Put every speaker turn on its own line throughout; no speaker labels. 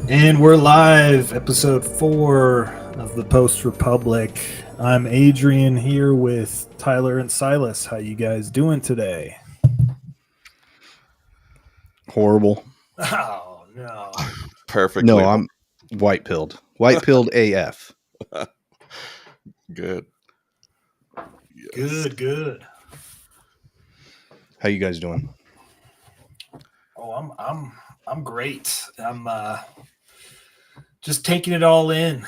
And we're live, episode 4 of the Post Republic. I'm Adrian here with Tyler and Silas. How you guys doing today?
Horrible.
Oh no.
Perfectly
No, I'm white pilled. White pilled AF.
good. Yes.
Good.
How you guys doing?
Oh, I'm great. I'm just taking it all in.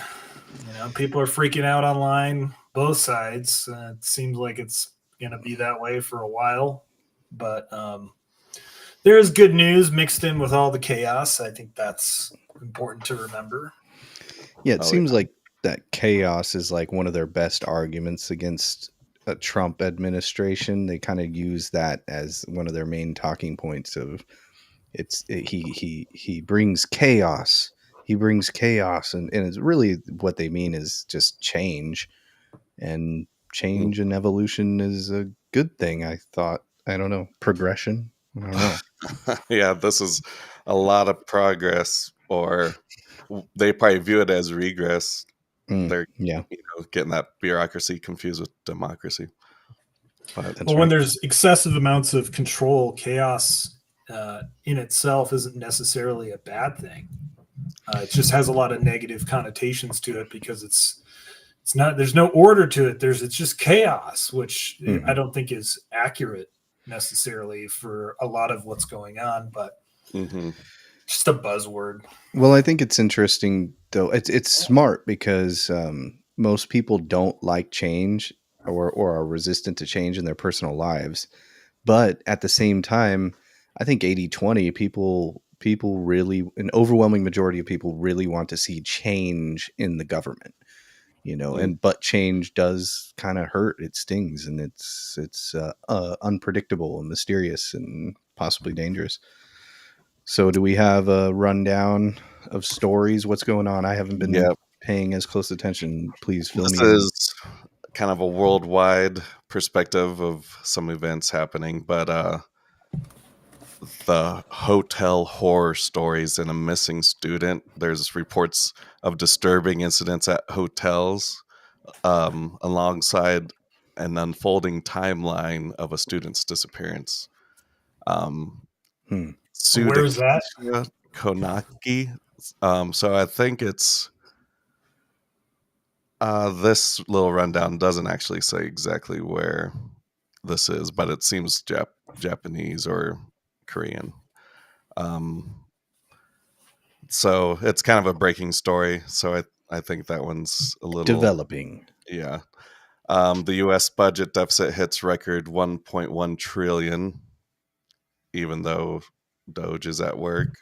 People are freaking out online, both sides. It seems like it's gonna be that way for a while, but there is good news mixed in with all the chaos. I think that's important to remember.
Yeah, it seems like that chaos is like one of their best arguments against a Trump administration. They kind of use that as one of their main talking points of he brings chaos. He brings chaos and it's really what they mean is just change. And change and evolution is a good thing, I thought. I don't know. Progression. I don't know.
Yeah, this is a lot of progress, or they probably view it as regress. They're getting that bureaucracy confused with democracy.
But when there's excessive amounts of control, chaos in itself isn't necessarily a bad thing. It just has a lot of negative connotations to it because it's not. There's no order to it. It's just chaos, which I don't think is accurate necessarily for a lot of what's going on, but just a buzzword.
Well, I think it's interesting though. It's smart because most people don't like change or are resistant to change in their personal lives. But at the same time, I think 80-20 people really, an overwhelming majority of people really want to see change in the government. But change does kind of hurt. It stings, and it's unpredictable and mysterious and possibly dangerous. So do we have a rundown of stories? What's going on? I haven't been paying as close attention. Please fill me in.
This is kind of a worldwide perspective of some events happening, but the hotel horror stories and a missing student. There's reports of disturbing incidents at hotels alongside an unfolding timeline of a student's disappearance.
Where's that?
Konaki. So I think it's this little rundown doesn't actually say exactly where this is, but it seems Japanese or Korean. So it's kind of a breaking story. So I think that one's a little
developing.
Yeah. The U.S. budget deficit hits record 1.1 trillion, even though Doge is at work.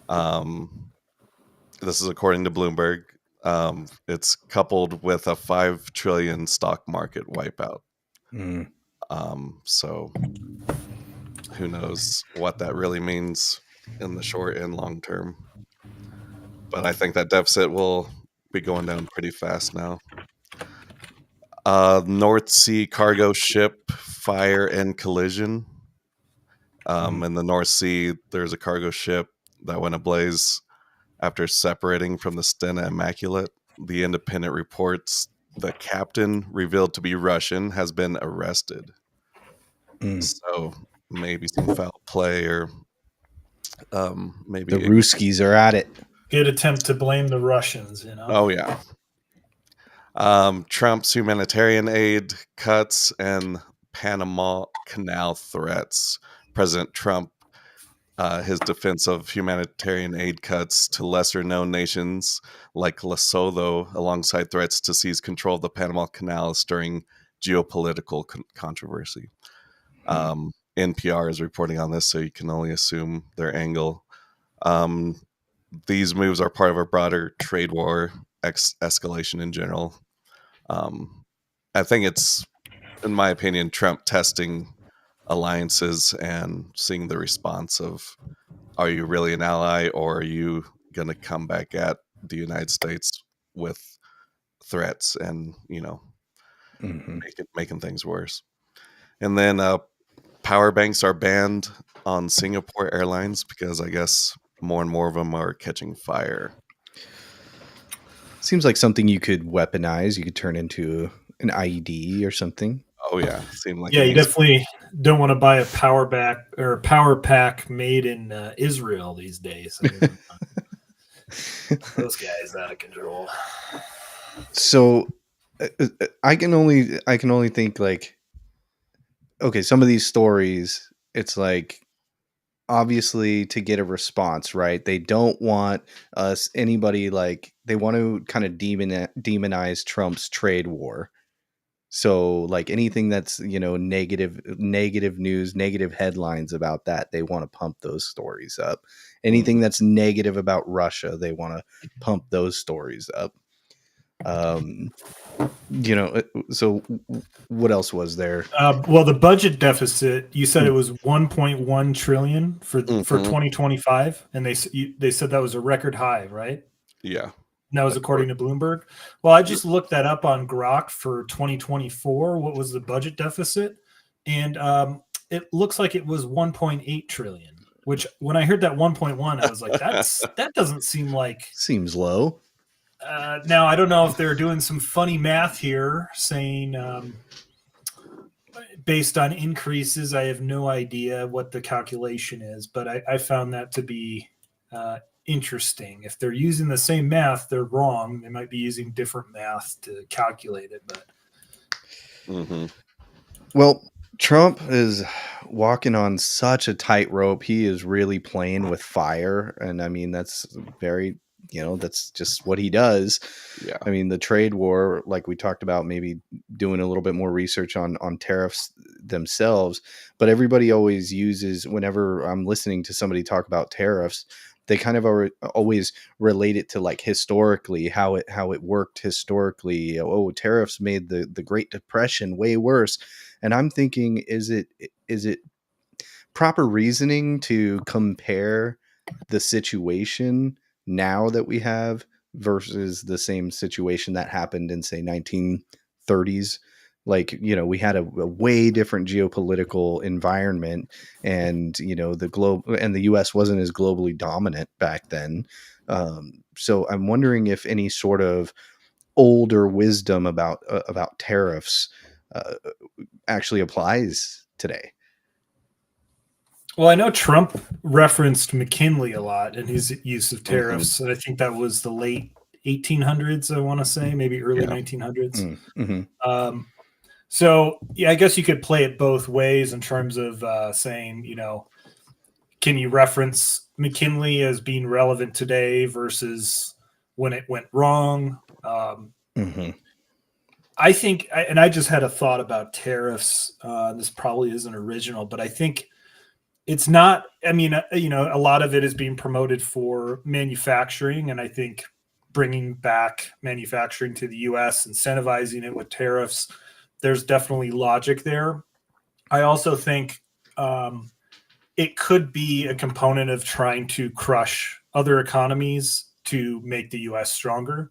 This is according to Bloomberg. It's coupled with a 5 trillion stock market wipeout. So who knows what that really means in the short and long term. But I think that deficit will be going down pretty fast now. North Sea cargo ship fire and collision. In the North Sea, there's a cargo ship that went ablaze after separating from the Stena Immaculate. The Independent reports the captain, revealed to be Russian, has been arrested. So maybe some foul play, or maybe
the Ruskies are at it.
Good attempt to blame the Russians,
Oh yeah. Trump's humanitarian aid cuts and Panama Canal threats. President Trump, his defense of humanitarian aid cuts to lesser-known nations like Lesotho, alongside threats to seize control of the Panama Canal, is stirring geopolitical controversy. NPR is reporting on this, so you can only assume their angle. These moves are part of a broader trade war escalation in general. I think it's, in my opinion, Trump testing alliances and seeing the response of, are you really an ally, or are you going to come back at the United States with threats and, making things worse. And then power banks are banned on Singapore Airlines because I guess more and more of them are catching fire.
Seems like something you could weaponize. You could turn into an IED or something.
Oh yeah, seemed like
Yeah,
an
you
easy-
definitely don't want to buy a power pack made in Israel these days. I mean, those guys out of control.
So I can only think like, okay, some of these stories, it's like obviously to get a response, right? They don't want anybody like they want to kind of demonize Trump's trade war. So like anything that's, negative news, negative headlines about that, they want to pump those stories up. Anything that's negative about Russia, they want to pump those stories up. So what else was there?
Well, the budget deficit, you said it was 1.1 trillion for 2025, and they said that was a record high, right?
Yeah.
And that was according to Bloomberg. Well, I just looked that up on Grok for 2024. What was the budget deficit? And it looks like it was 1.8 trillion. Which, when I heard that 1.1, I was like, that doesn't seem like.
Seems low.
Now, I don't know if they're doing some funny math here, saying based on increases. I have no idea what the calculation is, but I found that to be interesting. If they're using the same math, they're wrong. They might be using different math to calculate it. But
Well, Trump is walking on such a tightrope. He is really playing with fire, and I mean that's very, that's just what he does.
Yeah.
I mean, the trade war, like we talked about, maybe doing a little bit more research on tariffs themselves, but everybody always uses, whenever I'm listening to somebody talk about tariffs, they kind of always relate it to like historically how it worked historically. Oh, tariffs made the Great Depression way worse. And I'm thinking, is it proper reasoning to compare the situation now that we have versus the same situation that happened in, say, 1930s? Like, we had a way different geopolitical environment, and the globe and the US wasn't as globally dominant back then. So I'm wondering if any sort of older wisdom about tariffs actually applies today.
Well, I know Trump referenced McKinley a lot in his use of tariffs, and I think that was the late 1800s. I want to say maybe early 1900s. So yeah, I guess you could play it both ways in terms of saying, can you reference McKinley as being relevant today versus when it went wrong? I think, and I just had a thought about tariffs. This probably isn't original, but I think it's not. I mean, a lot of it is being promoted for manufacturing, and I think bringing back manufacturing to the U.S., incentivizing it with tariffs, there's definitely logic there. I also think it could be a component of trying to crush other economies to make the U.S. stronger,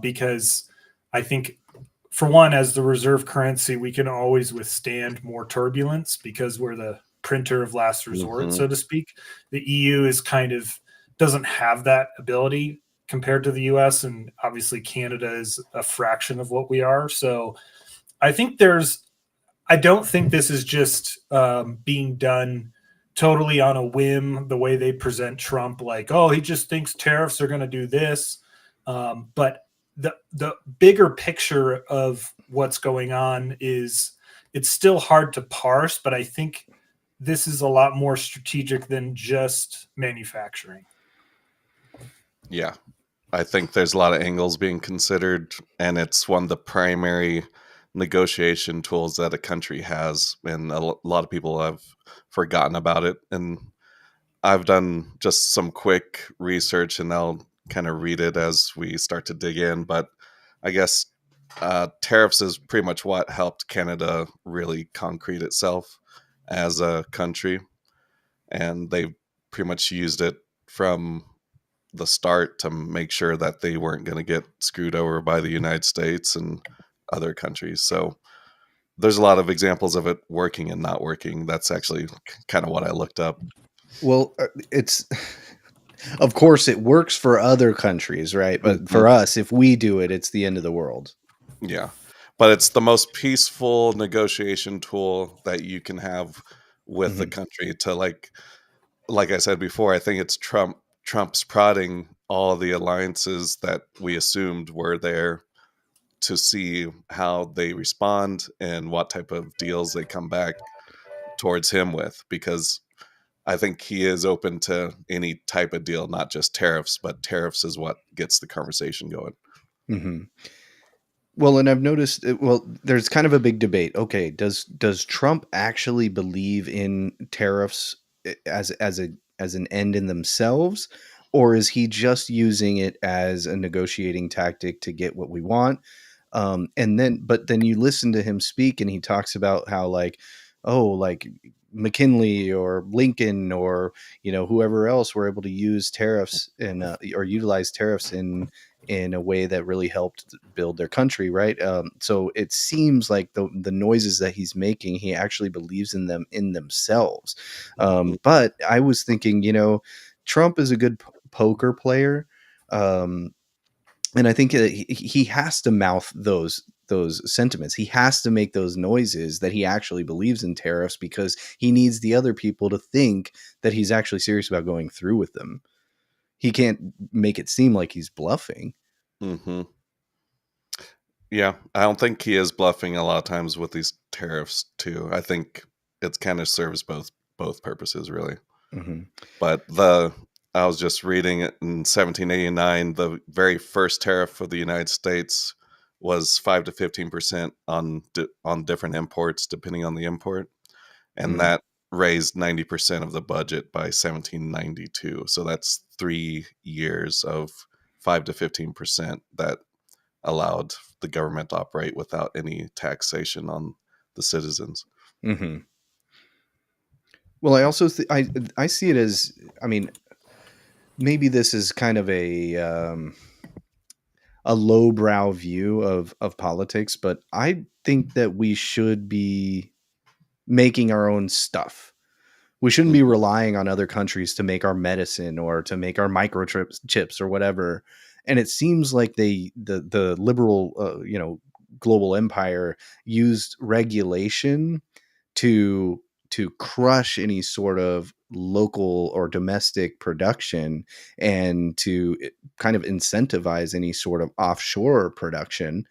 because I think, for one, as the reserve currency, we can always withstand more turbulence because we're the printer of last resort, so to speak. The EU doesn't have that ability compared to the US, and obviously Canada is a fraction of what we are. So I don't think this is just being done totally on a whim, the way they present Trump, like, oh, he just thinks tariffs are going to do this. But the bigger picture of what's going on is, it's still hard to parse, but I think this is a lot more strategic than just manufacturing.
Yeah. I think there's a lot of angles being considered, and it's one of the primary negotiation tools that a country has, and a lot of people have forgotten about it. And I've done just some quick research, and I'll kind of read it as we start to dig in. But I guess tariffs is pretty much what helped Canada really concrete itself as a country, and they pretty much used it from the start to make sure that they weren't going to get screwed over by the United States and other countries. So there's a lot of examples of it working and not working. That's actually kind of what I looked up.
Well, it's Of course, it works for other countries, right? But for us, if we do it, it's the end of the world.
Yeah. But it's the most peaceful negotiation tool that you can have with the country to like I said before, I think it's Trump's prodding all the alliances that we assumed were there to see how they respond and what type of deals they come back towards him with, because I think he is open to any type of deal, not just tariffs, but tariffs is what gets the conversation going.
Mm-hmm. Well, and I've noticed. Well, there's kind of a big debate. Okay, does Trump actually believe in tariffs as an end in themselves, or is he just using it as a negotiating tactic to get what we want? But then you listen to him speak, and he talks about how like McKinley or Lincoln or whoever else were able to use tariffs and or utilize tariffs in a way that really helped build their country, right? So it seems like the noises that he's making, he actually believes in them in themselves. But I was thinking, Trump is a good poker player. And I think he has to mouth those sentiments. He has to make those noises that he actually believes in tariffs because he needs the other people to think that he's actually serious about going through with them. He can't make it seem like he's bluffing.
Mm-hmm. Yeah, I don't think he is bluffing a lot of times with these tariffs too. I think it kind of serves both purposes, really.
Mm-hmm.
But I was just reading it in 1789, the very first tariff for the United States was 5 to 15% on different imports, depending on the import, and that raised 90% of the budget by 1792. So that's 3 years of 5 to 15% that allowed the government to operate without any taxation on the citizens.
Mm-hmm. Well, I also I see it as, I mean, maybe this is kind of a lowbrow view of politics, but I think that we should be making our own stuff. We shouldn't be relying on other countries to make our medicine or to make our microchips or whatever. And it seems like the liberal global empire used regulation to crush any sort of local or domestic production and to kind of incentivize any sort of offshore production.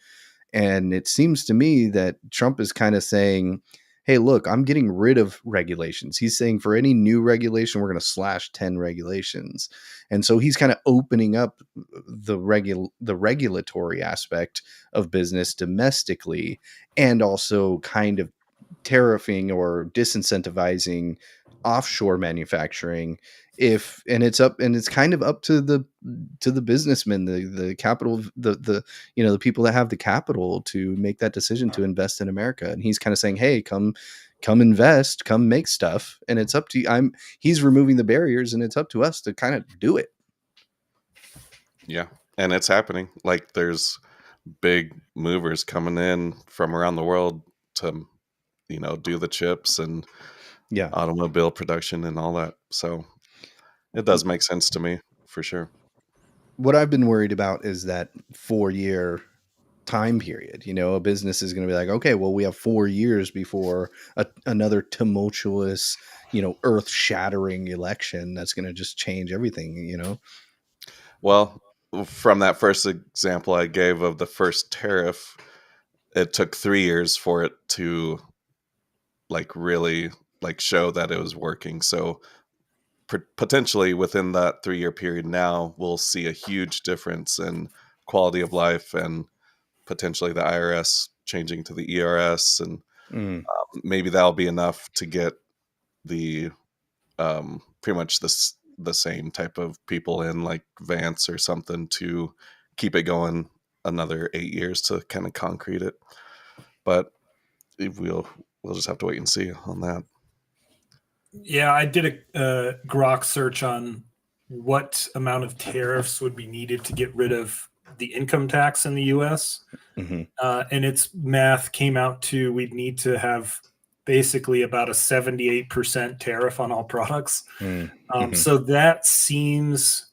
And it seems to me that Trump is kind of saying, hey, look, I'm getting rid of regulations. He's saying for any new regulation, we're going to slash 10 regulations. And so he's kind of opening up the regulatory aspect of business domestically, and also kind of tariffing or disincentivizing offshore manufacturing. It's kind of up to the businessmen, the capital, the the people that have the capital to make that decision to invest in America. And he's kind of saying, hey, come invest, come make stuff, and it's up to you. He's removing the barriers, and it's up to us to kind of do it.
Yeah, and it's happening. Like, there's big movers coming in from around the world to do the chips and automobile production and all that. So it does make sense to me, for sure.
What I've been worried about is that 4-year time period. A business is going to be like, okay, well, we have 4 years before another tumultuous, earth shattering election that's going to just change everything.
Well, from that first example I gave of the first tariff, it took 3 years for it to really show that it was working. So potentially within that 3-year period now, we'll see a huge difference in quality of life, and potentially the IRS changing to the ERS, and maybe that'll be enough to get the pretty much the same type of people in, like Vance or something, to keep it going another 8 years to kind of concrete it. But we'll just have to wait and see on that.
Yeah, I did a Grok search on what amount of tariffs would be needed to get rid of the income tax in the U.S. And its math came out to we'd need to have basically about a 78% tariff on all products.
Mm-hmm.
So that seems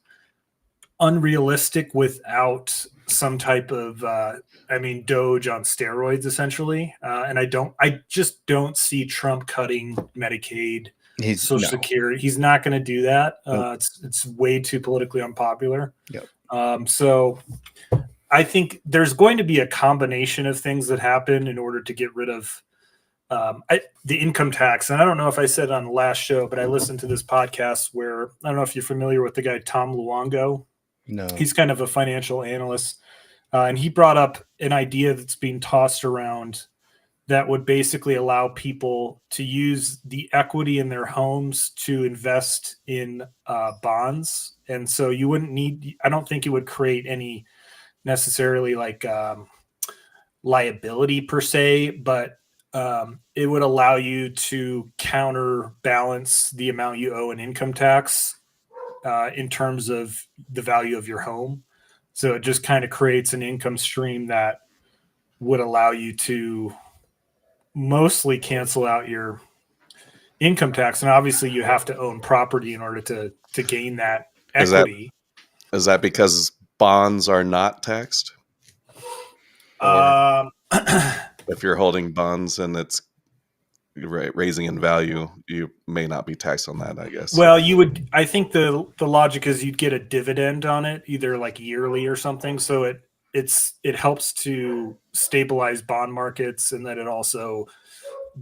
unrealistic without some type of, Doge on steroids, essentially. And I just don't see Trump cutting Medicaid, Social Security. He's not going to do that.
Nope.
It's way too politically unpopular.
Yep.
So I think there's going to be a combination of things that happen in order to get rid of the income tax. And I don't know if I said on the last show, but I listened to this podcast where, I don't know if you're familiar with the guy Tom Luongo.
No.
He's kind of a financial analyst. And he brought up an idea that's being tossed around that would basically allow people to use the equity in their homes to invest in bonds. And so you wouldn't need, I don't think it would create any necessarily like liability per se, but it would allow you to counterbalance the amount you owe in income tax in terms of the value of your home. So it just kind of creates an income stream that would allow you to mostly cancel out your income tax. And obviously you have to own property in order to gain that equity.
Is that because bonds are not taxed? If you're holding bonds and it's raising in value, you may not be taxed on that, I guess.
Well, I think the logic is you'd get a dividend on it, either like yearly or something. So it helps to stabilize bond markets, and then it also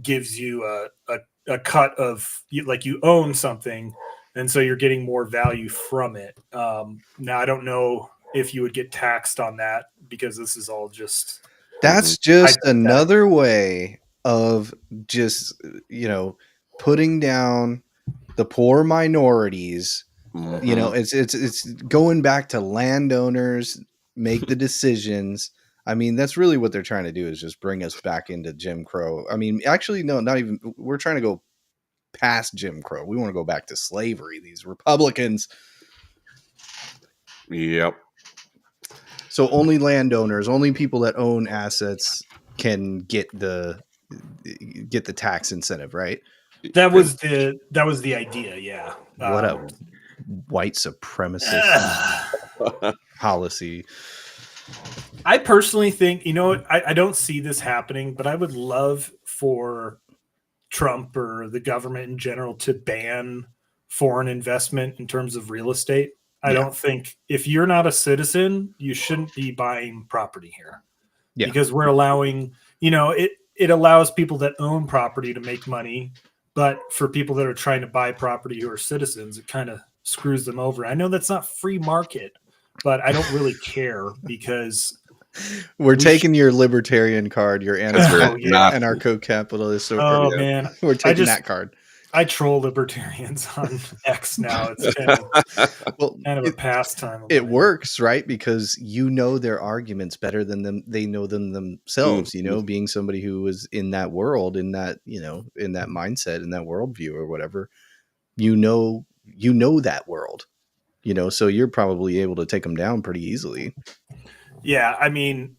gives you a cut of, like, you own something, and so you're getting more value from it. Now I don't know if you would get taxed on that, because this is all just
another way of just, putting down the poor minorities.
Mm-hmm.
It's going back to landowners make the decisions. I mean, that's really what they're trying to do, is just bring us back into Jim Crow. I mean, actually, no, not even. We're trying to go past Jim Crow. We want to go back to slavery. These Republicans.
Yep.
So only landowners, only people that own assets can get the tax incentive, right?
That was the idea, yeah.
What a white supremacist policy.
I personally think, I don't see this happening, but I would love for Trump or the government in general to ban foreign investment in terms of real estate. I don't think, if you're not a citizen, you shouldn't be buying property here. Yeah. Because we're allowing, it allows people that own property to make money, but for people that are trying to buy property who are citizens, it kind of screws them over. I know that's not free market, but I don't really care, because
we're taking your libertarian card, your anarcho-capitalist.
Man,
we're taking that card.
I troll libertarians on X now. It's kind of a pastime.
It works, right? Because their arguments better than them. They know them themselves, being somebody who was in that world, in that, in that mindset, in that worldview or whatever, that world, so you're probably able to take them down pretty easily.
Yeah. I mean,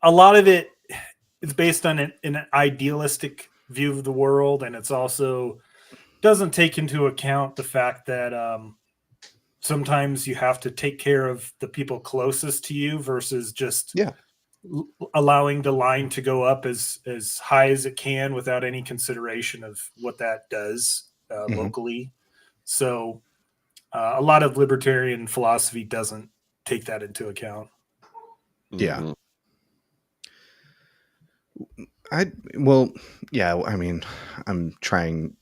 a lot of it is based on an idealistic view of the world. And it's also doesn't take into account the fact that sometimes you have to take care of the people closest to you versus just allowing the line to go up as high as it can without any consideration of what that does locally. So a lot of libertarian philosophy doesn't take that into account.
Yeah.
Mm-hmm.
I mean, I'm trying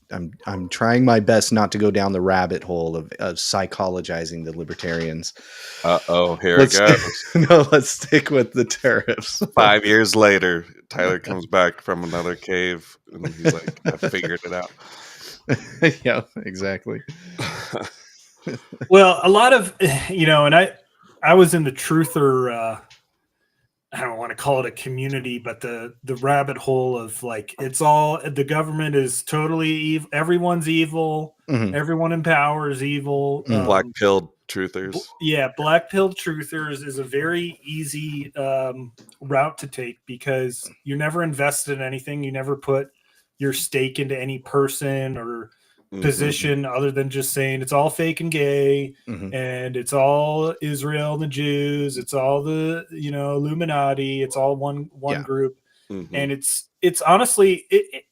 my best not to go down the rabbit hole of psychologizing the libertarians.
Here it goes.
No, let's stick with the tariffs.
5 years later, Tyler comes back from another cave and he's like, I figured it out.
Yeah, exactly.
Well, a lot of, and I was in the truther, I don't want to call it a community, but the rabbit hole of, like, it's all, the government is totally evil. Everyone's evil. Mm-hmm. Everyone in power is evil.
Black-pilled truthers.
Black-pilled truthers is a very easy route to take, because you never invested in anything. You never put your stake into any person or
Mhm.
position other than just saying it's all fake and gay
Mhm.
and it's all Israel and the Jews, it's all the Illuminati, it's all one
Yeah.
group.
Mhm.
And it's honestly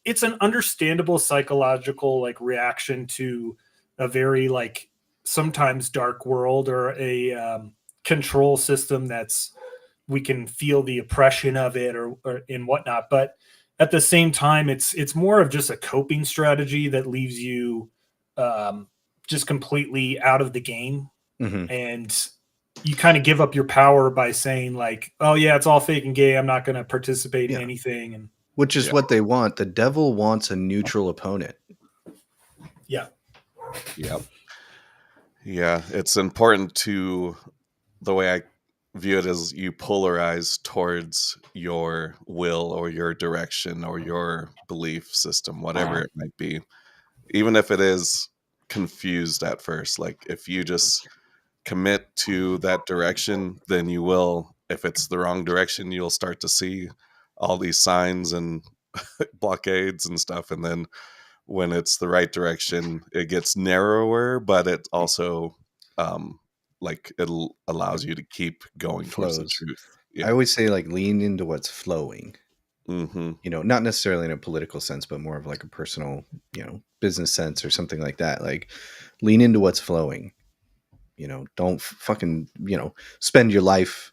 it's an understandable psychological like reaction to a very like sometimes dark world or a control system that's we can feel the oppression of it or and whatnot. But at the same time, it's more of just a coping strategy that leaves you um, just completely out of the game,
Mhm.
and you kind of give up your power by saying like, "Oh yeah, it's all fake and gay. I'm not going to participate in
Yeah.
anything." And
Which is
Yeah.
what they want. The devil wants a neutral opponent.
yeah,
Yep. Yeah, it's important to the way I view it is you polarize towards your will or your direction or your belief system, whatever it might be. Even if it is confused at first, like if you just commit to that direction, then you will, if it's the wrong direction, you'll start to see all these signs and blockades and stuff. And then when it's the right direction, it gets narrower, but it also um like it allows you to keep going towards the
Flows.
truth.
I
Yeah.
always say like lean into what's flowing.
Mm-hmm.
Not necessarily in a political sense, but more of like a personal, business sense or something like that. Like lean into what's flowing. Don't fucking, spend your life,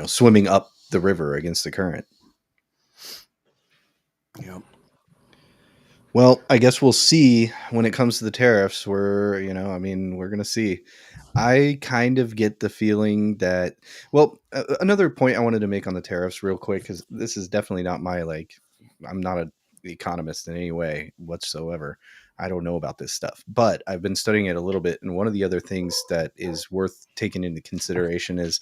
swimming up the river against the current.
Yep.
Well, I guess we'll see when it comes to the tariffs. We're going to see. I kind of get the feeling that, well, another point I wanted to make on the tariffs real quick, because this is definitely not I'm not an economist in any way whatsoever. I don't know about this stuff, but I've been studying it a little bit. And one of the other things that is worth taking into consideration is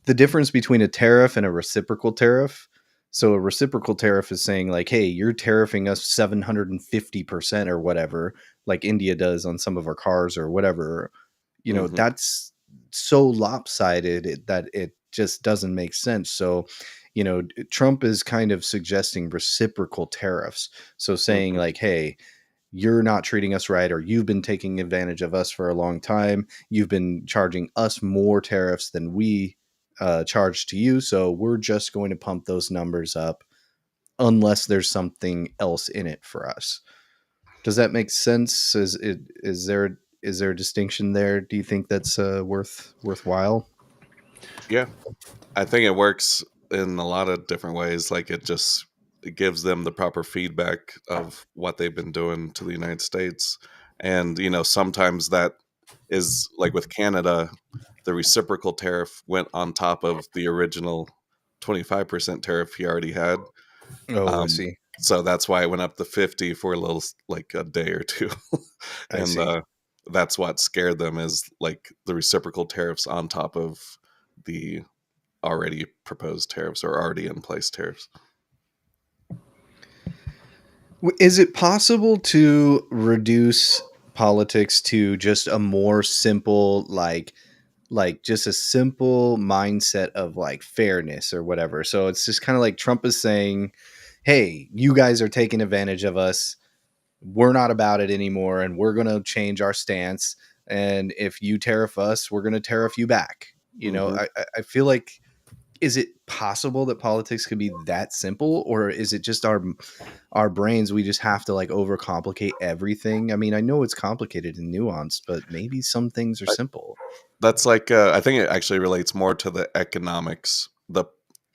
the difference between a tariff and a reciprocal tariff. So a reciprocal tariff is saying like, hey, you're tariffing us 750% or whatever, like India does on some of our cars or whatever.
Mm-hmm.
That's so lopsided that it just doesn't make sense. So, Trump is kind of suggesting reciprocal tariffs. So saying
Mm-hmm.
like, hey, you're not treating us right, or you've been taking advantage of us for a long time. You've been charging us more tariffs than we charge to you. So we're just going to pump those numbers up unless there's something else in it for us. Does that make sense? Is there a distinction there? Do you think that's worthwhile?
Yeah. I think it works in a lot of different ways. Like it gives them the proper feedback of what they've been doing to the United States. And, sometimes that is like with Canada, the reciprocal tariff went on top of the original 25% tariff he already had.
Oh, I
Um,
see.
so that's why it went up to 50 for a little, like a day or two.
I
And
see.
that's what scared them is like the reciprocal tariffs on top of the already proposed tariffs or already in place tariffs.
Is it possible to reduce politics to just a more simple, like just a simple mindset of like fairness or whatever? So it's just kind of like Trump is saying, hey, you guys are taking advantage of us. We're not about it anymore, and we're going to change our stance. And if you tariff us, we're going to tariff you back.
Mm-hmm.
I feel like, is it possible that politics could be that simple, or is it just our brains? We just have to like overcomplicate everything. I mean, I know it's complicated and nuanced, but maybe some things are simple.
That's like I think it actually relates more to the economics,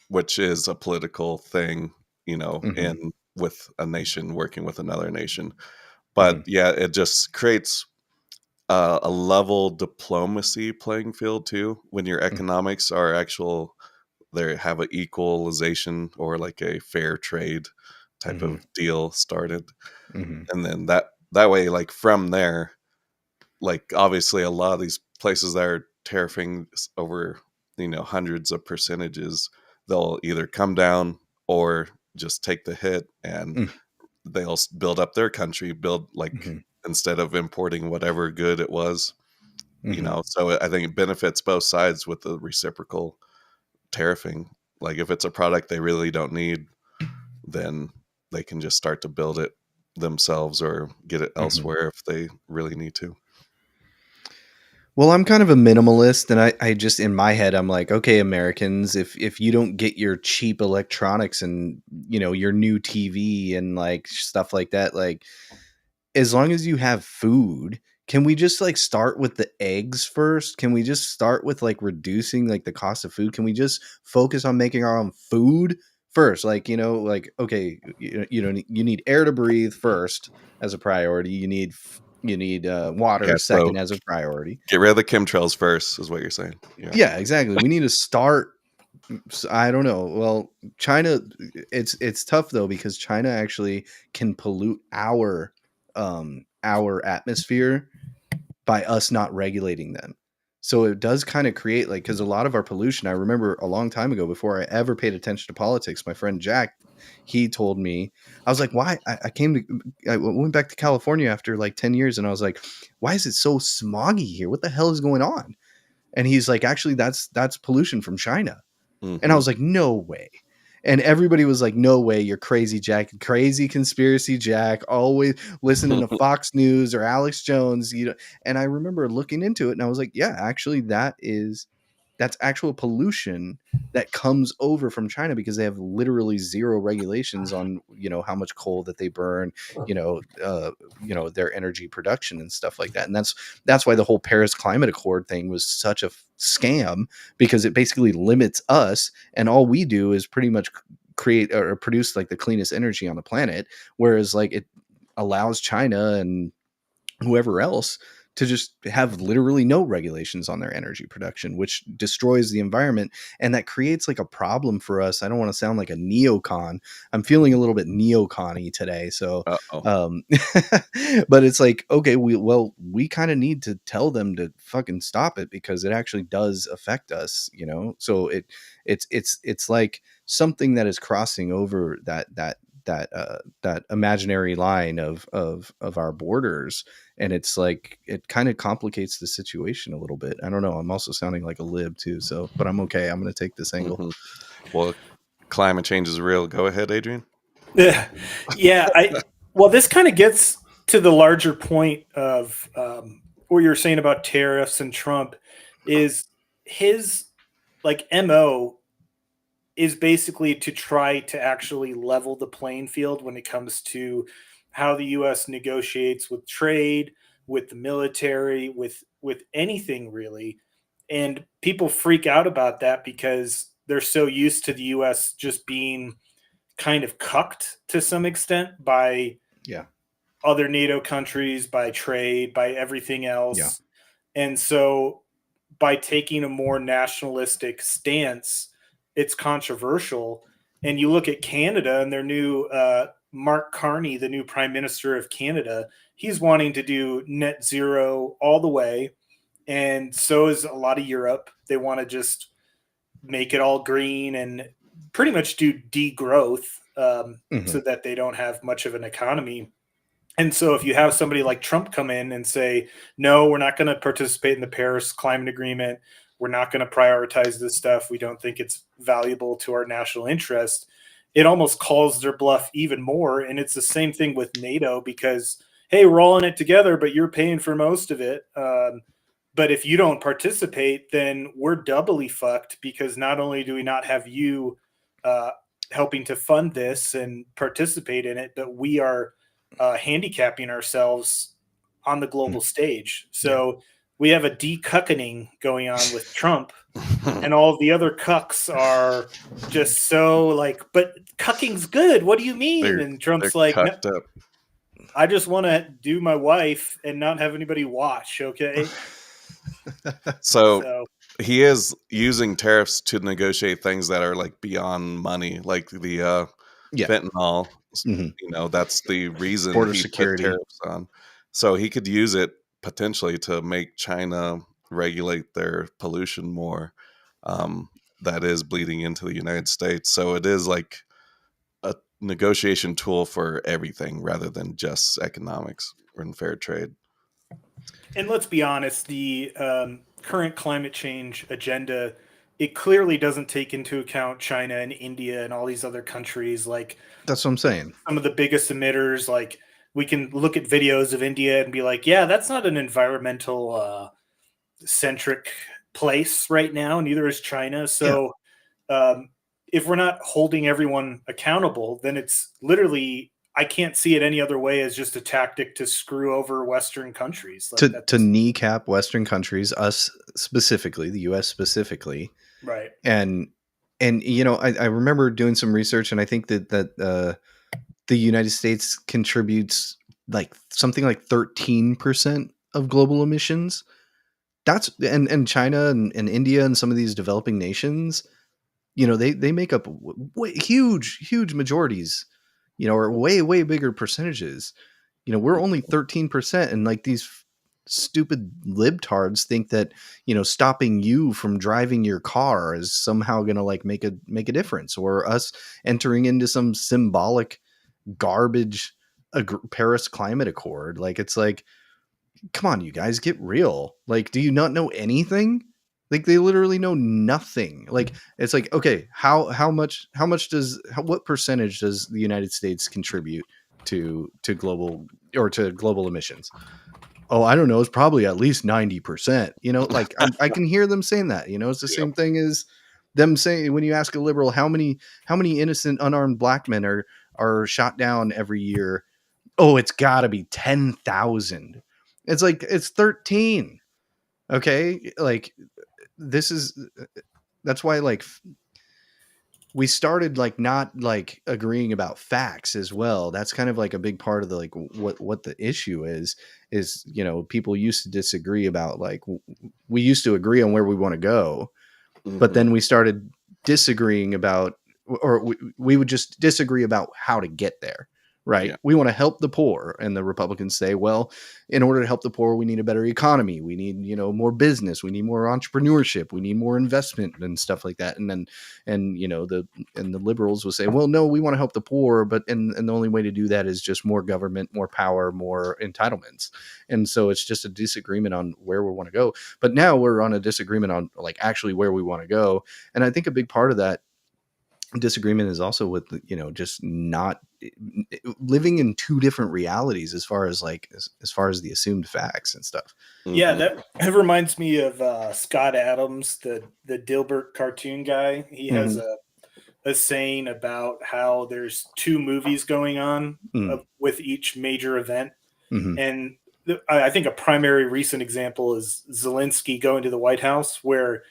which is a political thing,
Hmm.
in with a nation working with another nation.
Hmm.
But yeah, it just creates a level diplomacy playing field too. When your economics are they have an equalization or like a fair trade type
Hmm.
of deal started,
Hmm.
and then that way, like from there, like obviously a lot of these places that are tariffing over hundreds of percentages, they'll either come down or just take the hit, and they'll build up their country, build like
Hmm.
instead of importing whatever good it was,
Hmm.
so I think it benefits both sides with the reciprocal tariffing. Like if it's a product they really don't need, then they can just start to build it themselves or get it elsewhere if they really need to.
Well, I'm kind of a minimalist, and I just in my head I'm like, okay, Americans, if you don't get your cheap electronics and your new TV and like stuff like that, like as long as you have food, can we just like start with the eggs first? Can we just start with like reducing like the cost of food? Can we just focus on making our own food first? Like, like okay, you need air to breathe first as a priority. You need water
Yeah,
second
so
as a priority.
get rid of the chemtrails first, is what you're saying.
Yeah, exactly. We need to start. I don't know. Well, China, it's tough though because China actually can pollute our atmosphere by us not regulating them. So it does kind of create like because a lot of our pollution. I remember a long time ago before I ever paid attention to politics. My friend Jack, he told me, I was like, why? I went back to California after like 10 years, and I was like, why is it so smoggy here? What the hell is going on? And he's like, actually, that's pollution from China. And I was like, no way. And everybody was like, no way, you're crazy, Jack. Crazy conspiracy, Jack. Always listening to Fox News or Alex Jones. And I remember looking into it and I was like, yeah, actually, that's actual pollution that comes over from China because they have literally zero regulations on, how much coal that they burn, their energy production and stuff like that. And that's why the whole Paris Climate Accord thing was such a scam, because it basically limits us, and all we do is pretty much create or produce like the cleanest energy on the planet, whereas like it allows China and whoever else to just have literally no regulations on their energy production, which destroys the environment. And that creates like a problem for us. I don't want to sound like a neocon. I'm feeling a little bit neocon-y today. So, but it's like, okay, we kind of need to tell them to fucking stop it because it actually does affect us, So it's like something that is crossing over that imaginary line of our borders, and it's like it kind of complicates the situation a little bit. I don't know. I'm also sounding like a lib too, so but I'm okay. I'm going to take this angle.
Well, climate change is real. Go ahead, Adrian.
Yeah. Well, this kind of gets to the larger point of what you're saying about tariffs and Trump. Is his like MO is basically to try to actually level the playing field when it comes to how the U.S. negotiates with trade, with the military, with anything really. And people freak out about that because they're so used to the U.S. just being kind of cucked to some extent by other NATO countries, by trade, by everything else.
Yeah.
And so by taking a more nationalistic stance, it's controversial. And you look at Canada and their new Mark Carney, the new Prime Minister of Canada, he's wanting to do net zero all the way. And so is a lot of Europe. They want to just make it all green and pretty much do degrowth so that they don't have much of an economy. And so if you have somebody like Trump come in and say, no, we're not going to participate in the Paris Climate Agreement, we're not going to prioritize this stuff, we don't think it's valuable to our national interest, it almost calls their bluff even more. And it's the same thing with NATO because, hey, we're all in it together, but you're paying for most of it. But if you don't participate, then we're doubly fucked because not only do we not have you helping to fund this and participate in it, but we are handicapping ourselves on the global stage. So we have a de-cuckening going on with Trump, and all of the other cucks are just so like, but cucking's good. What do you mean? And Trump's like, no, I just want to do my wife and not have anybody watch. Okay.
So he is using tariffs to negotiate things that are like beyond money, like the fentanyl. That's the reason
border
he
security
put tariffs on. So he could use it potentially to make China regulate their pollution more. That is bleeding into the United States. So it is like a negotiation tool for everything rather than just economics and fair trade.
And let's be honest, the current climate change agenda it clearly doesn't take into account China and India and all these other countries. Like
That's what I'm saying.
some of the biggest emitters, like we can look at videos of India and be like, yeah, that's not an environmental centric place right now. Neither is China. So if we're not holding everyone accountable, then it's literally, I can't see it any other way as just a tactic to screw over Western countries. Like
To kneecap Western countries, us specifically, the US specifically.
right.
And you know, I remember doing some research, and I think that the United States contributes like something like 13% of global emissions. That's and China and India and some of these developing nations, you know, they make up huge majorities, you know, or way bigger percentages. You know, we're only 13%, and like these stupid libtards think that, you know, stopping you from driving your car is somehow going to like make a difference, or us entering into some symbolic garbage Paris Climate Accord. Like, it's like, come on, you guys, get real. Like, do you not know anything? Like, they literally know nothing. Like, it's like, okay, what percentage does the United States contribute to global emissions? Oh, I don't know. It's probably at least 90%. You know, like I can hear them saying that. You know, it's the same thing as them saying, when you ask a liberal how many innocent unarmed black men are shot down every year. Oh, it's got to be 10,000. It's like, it's 13. Okay, like that's why, like, we started like not like agreeing about facts as well. That's kind of like a big part of the like what the issue is, you know, people used to disagree about, like, we used to agree on where we want to go, but then we started disagreeing about, or we would just disagree about how to get there. Right. Yeah. We want to help the poor. And the Republicans say, well, in order to help the poor, we need a better economy. We need, you know, more business. We need more entrepreneurship. We need more investment and stuff like that. And then, you know, the liberals will say, well, no, we want to help the poor. But, and the only way to do that is just more government, more power, more entitlements. And so it's just a disagreement on where we want to go. But now we're on a disagreement on like actually where we want to go. And I think a big part of that disagreement is also with, you know, just not living in two different realities as far as like as far as the assumed facts and stuff.
Yeah, that reminds me of Scott Adams, the Dilbert cartoon guy. He has a saying about how there's two movies going on with each major event, and I think a primary recent example is Zelensky going to the White House, where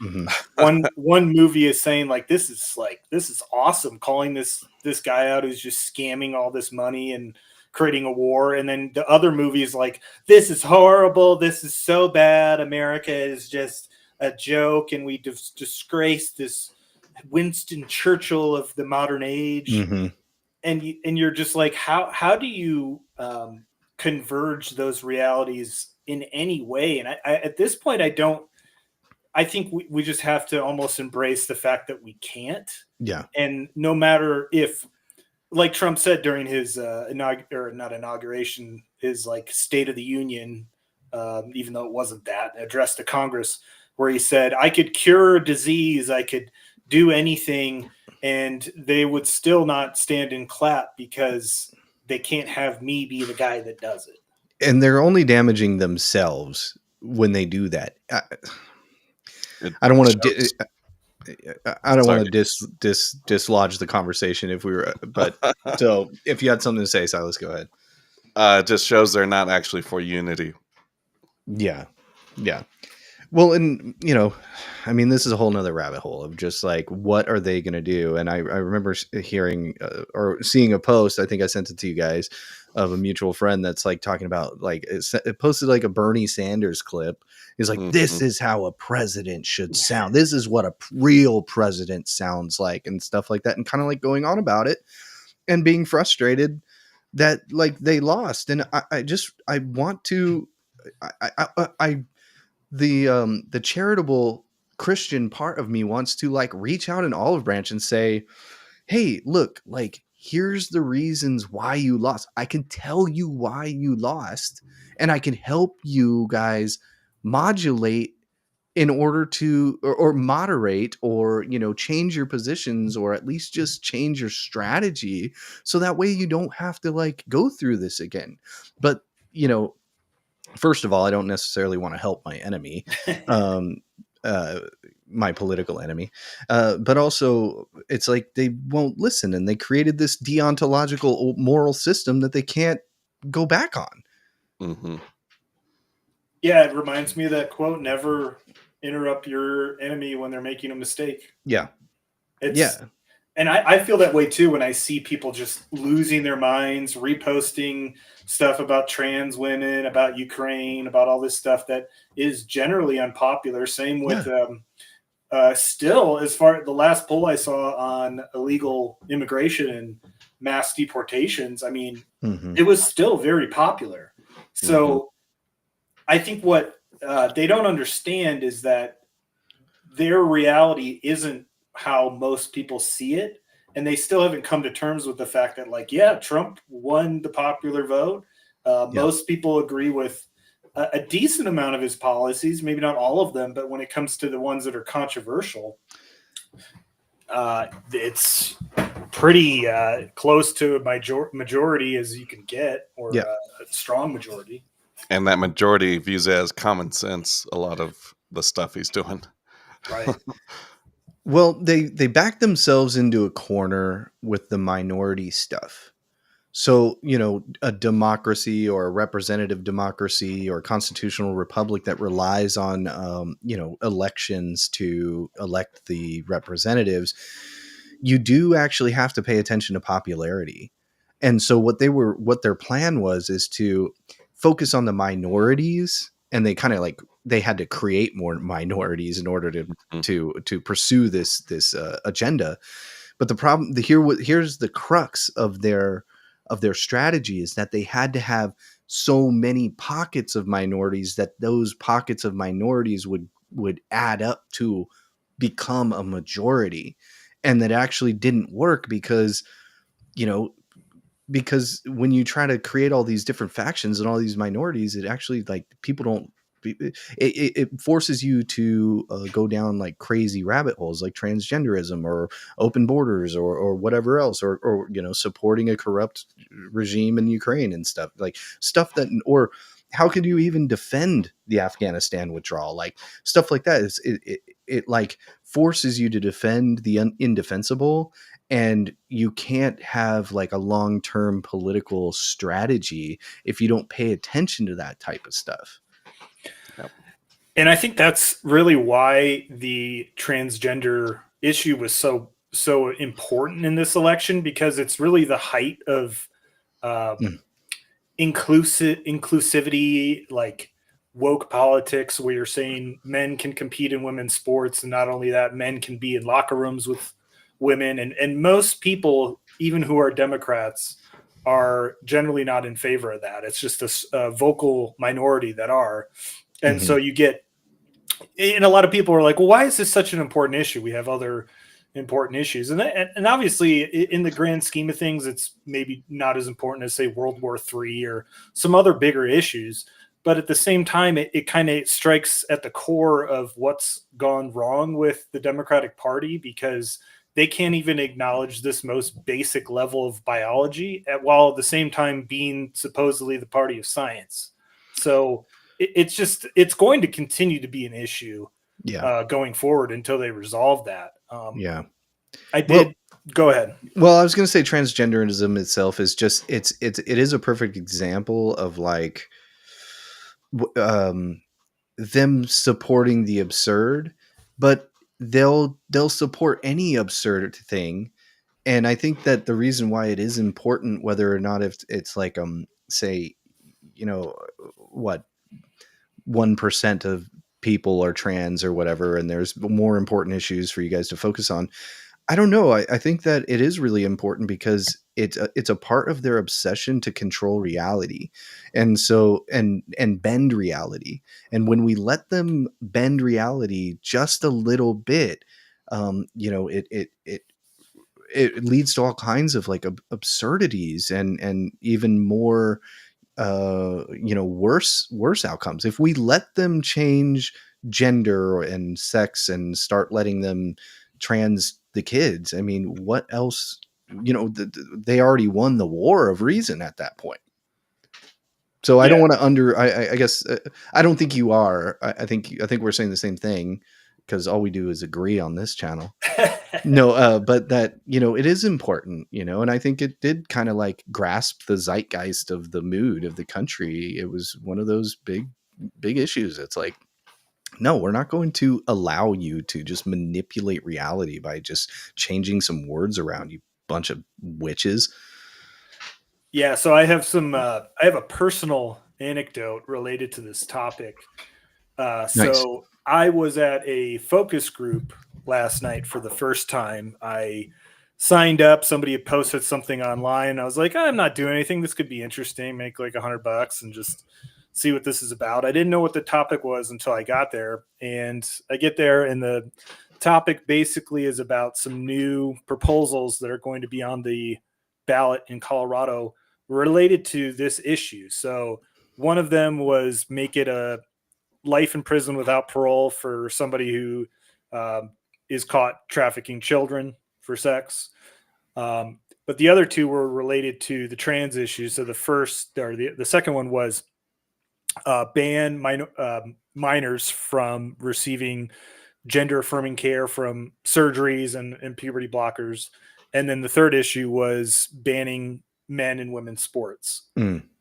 one movie is saying like, this is awesome, calling this guy out who's just scamming all this money and creating a war. And then the other movie is like, this is horrible. This is so bad. America is just a joke. And we disgrace this Winston Churchill of the modern age. And you're just like, how do you, converge those realities in any way? And I at this point, I think we just have to almost embrace the fact that we can't.
Yeah.
And no matter if, like Trump said during his inauguration, his like State of the Union, even though it wasn't that, address to Congress, where he said, I could cure a disease, I could do anything, and they would still not stand and clap because they can't have me be the guy that does it.
And they're only damaging themselves when they do that. I don't want to. I don't want to dislodge the conversation if we were, but so if you had something to say, Silas, go ahead.
It just shows they're not actually for unity.
Yeah. Yeah. Well, and you know, I mean, this is a whole nother rabbit hole of just like, what are they going to do? And I remember hearing or seeing a post, I think I sent it to you guys, of a mutual friend that's like talking about, like, it posted like a Bernie Sanders clip. He's like, this is how a president should sound. This is what a real president sounds like, and stuff like that. And kind of like going on about it and being frustrated that like they lost. And I want to, the charitable Christian part of me wants to like reach out an olive branch and say, hey, look, like, here's the reasons why you lost. I can tell you why you lost, and I can help you guys modulate in order to or moderate or change your positions, or at least just change your strategy, so that way you don't have to like go through this again. But first of all, I don't necessarily want to help my enemy, um uh my political enemy, but also it's like they won't listen, and they created this deontological moral system that they can't go back on.
Mm-hmm.
Yeah, it reminds me of that quote: "Never interrupt your enemy when they're making a mistake."
Yeah.
It's and I feel that way too when I see people just losing their minds, reposting stuff about trans women, about Ukraine, about all this stuff that is generally unpopular. Same with still, as far the last poll I saw on illegal immigration and mass deportations, I mean, it was still very popular. So I think what they don't understand is that their reality isn't how most people see it. And they still haven't come to terms with the fact that, like, yeah, Trump won the popular vote. Most people agree with a decent amount of his policies, maybe not all of them, but when it comes to the ones that are controversial, it's pretty close to a majority as you can get, or a strong majority.
And that majority views it as common sense, a lot of the stuff he's doing.
Right.
Well, they back themselves into a corner with the minority stuff. So, a democracy or a representative democracy or constitutional republic that relies on, elections to elect the representatives, you do actually have to pay attention to popularity. And so what their plan was is to focus on the minorities, and they kind of like they had to create more minorities in order to pursue this agenda. But the problem here's the crux of their strategy is that they had to have so many pockets of minorities that those pockets of minorities would add up to become a majority. And that actually didn't work because when you try to create all these different factions and all these minorities, it actually like people don't. It forces you to go down like crazy rabbit holes, like transgenderism or open borders or whatever else, or supporting a corrupt regime in Ukraine and stuff that, or how could you even defend the Afghanistan withdrawal, like stuff like that. It like forces you to defend the indefensible, and you can't have like a long-term political strategy if you don't pay attention to that type of stuff.
And I think that's really why the transgender issue was so important in this election, because it's really the height of inclusivity, like woke politics, where you're saying men can compete in women's sports, and not only that, men can be in locker rooms with women. And most people, even who are Democrats, are generally not in favor of that. It's just a vocal minority that are. And so you get, and a lot of people are like, well, why is this such an important issue? We have other important issues. And obviously in the grand scheme of things, it's maybe not as important as say World War III or some other bigger issues. But at the same time, it kind of strikes at the core of what's gone wrong with the Democratic Party, because they can't even acknowledge this most basic level of biology while at the same time being supposedly the party of science. So it's going to continue to be an issue going forward until they resolve that. Go ahead.
Well, I was going to say transgenderism itself is just, it is a perfect example of like, them supporting the absurd, but they'll support any absurd thing. And I think that the reason why it is important, whether or not if it's like, say, what, 1% of people are trans or whatever, and there's more important issues for you guys to focus on. I don't know. I think that it is really important because it's a part of their obsession to control reality, and so and bend reality. And when we let them bend reality just a little bit, it leads to all kinds of like absurdities and even more worse outcomes. If we let them change gender and sex and start letting them trans the kids. I mean, what else? They already won the war of reason at that point. So I don't want to I guess I don't think you are. I think we're saying the same thing, because all we do is agree on this channel. No, but that, it is important, and I think it did kind of like grasp the zeitgeist of the mood of the country. It was one of those big issues. It's like, no, we're not going to allow you to just manipulate reality by just changing some words around, you bunch of witches.
Yeah, so I have I have a personal anecdote related to this topic.
Nice.
So I was at a focus group last night for the first time. I signed up. Somebody had posted something online. I was like, I'm not doing anything. This could be interesting. Make like $100 and just see what this is about. I didn't know what the topic was until I got there. And I get there, and the topic basically is about some new proposals that are going to be on the ballot in Colorado related to this issue. So one of them was make it a life in prison without parole for somebody who is caught trafficking children for sex. But the other two were related to the trans issue. So the second one was ban minors from receiving gender affirming care from surgeries and puberty blockers. And then the third issue was banning men and women's sports. And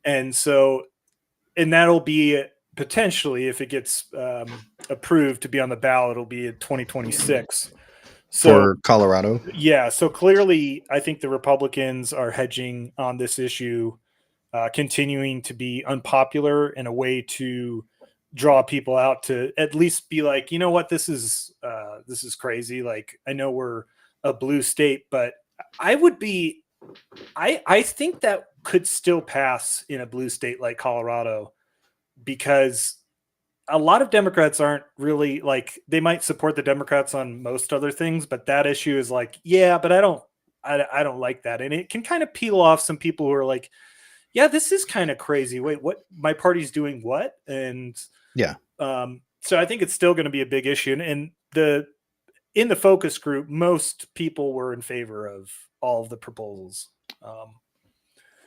that'll be potentially, if it gets approved to be on the ballot, it'll be in 2026. So,
for Colorado.
Yeah. So clearly, I think the Republicans are hedging on this issue, continuing to be unpopular in a way to draw people out to at least be like, you know what, this is crazy. Like, I know we're a blue state, but I think that could still pass in a blue state like Colorado, because a lot of Democrats aren't really like, they might support the Democrats on most other things, but that issue is like, yeah, but I don't like that. And it can kind of peel off some people who are like, yeah, this is kind of crazy. Wait, what? My party's doing what? And
yeah.
So I think it's still going to be a big issue. And in the focus group, most people were in favor of all of the proposals.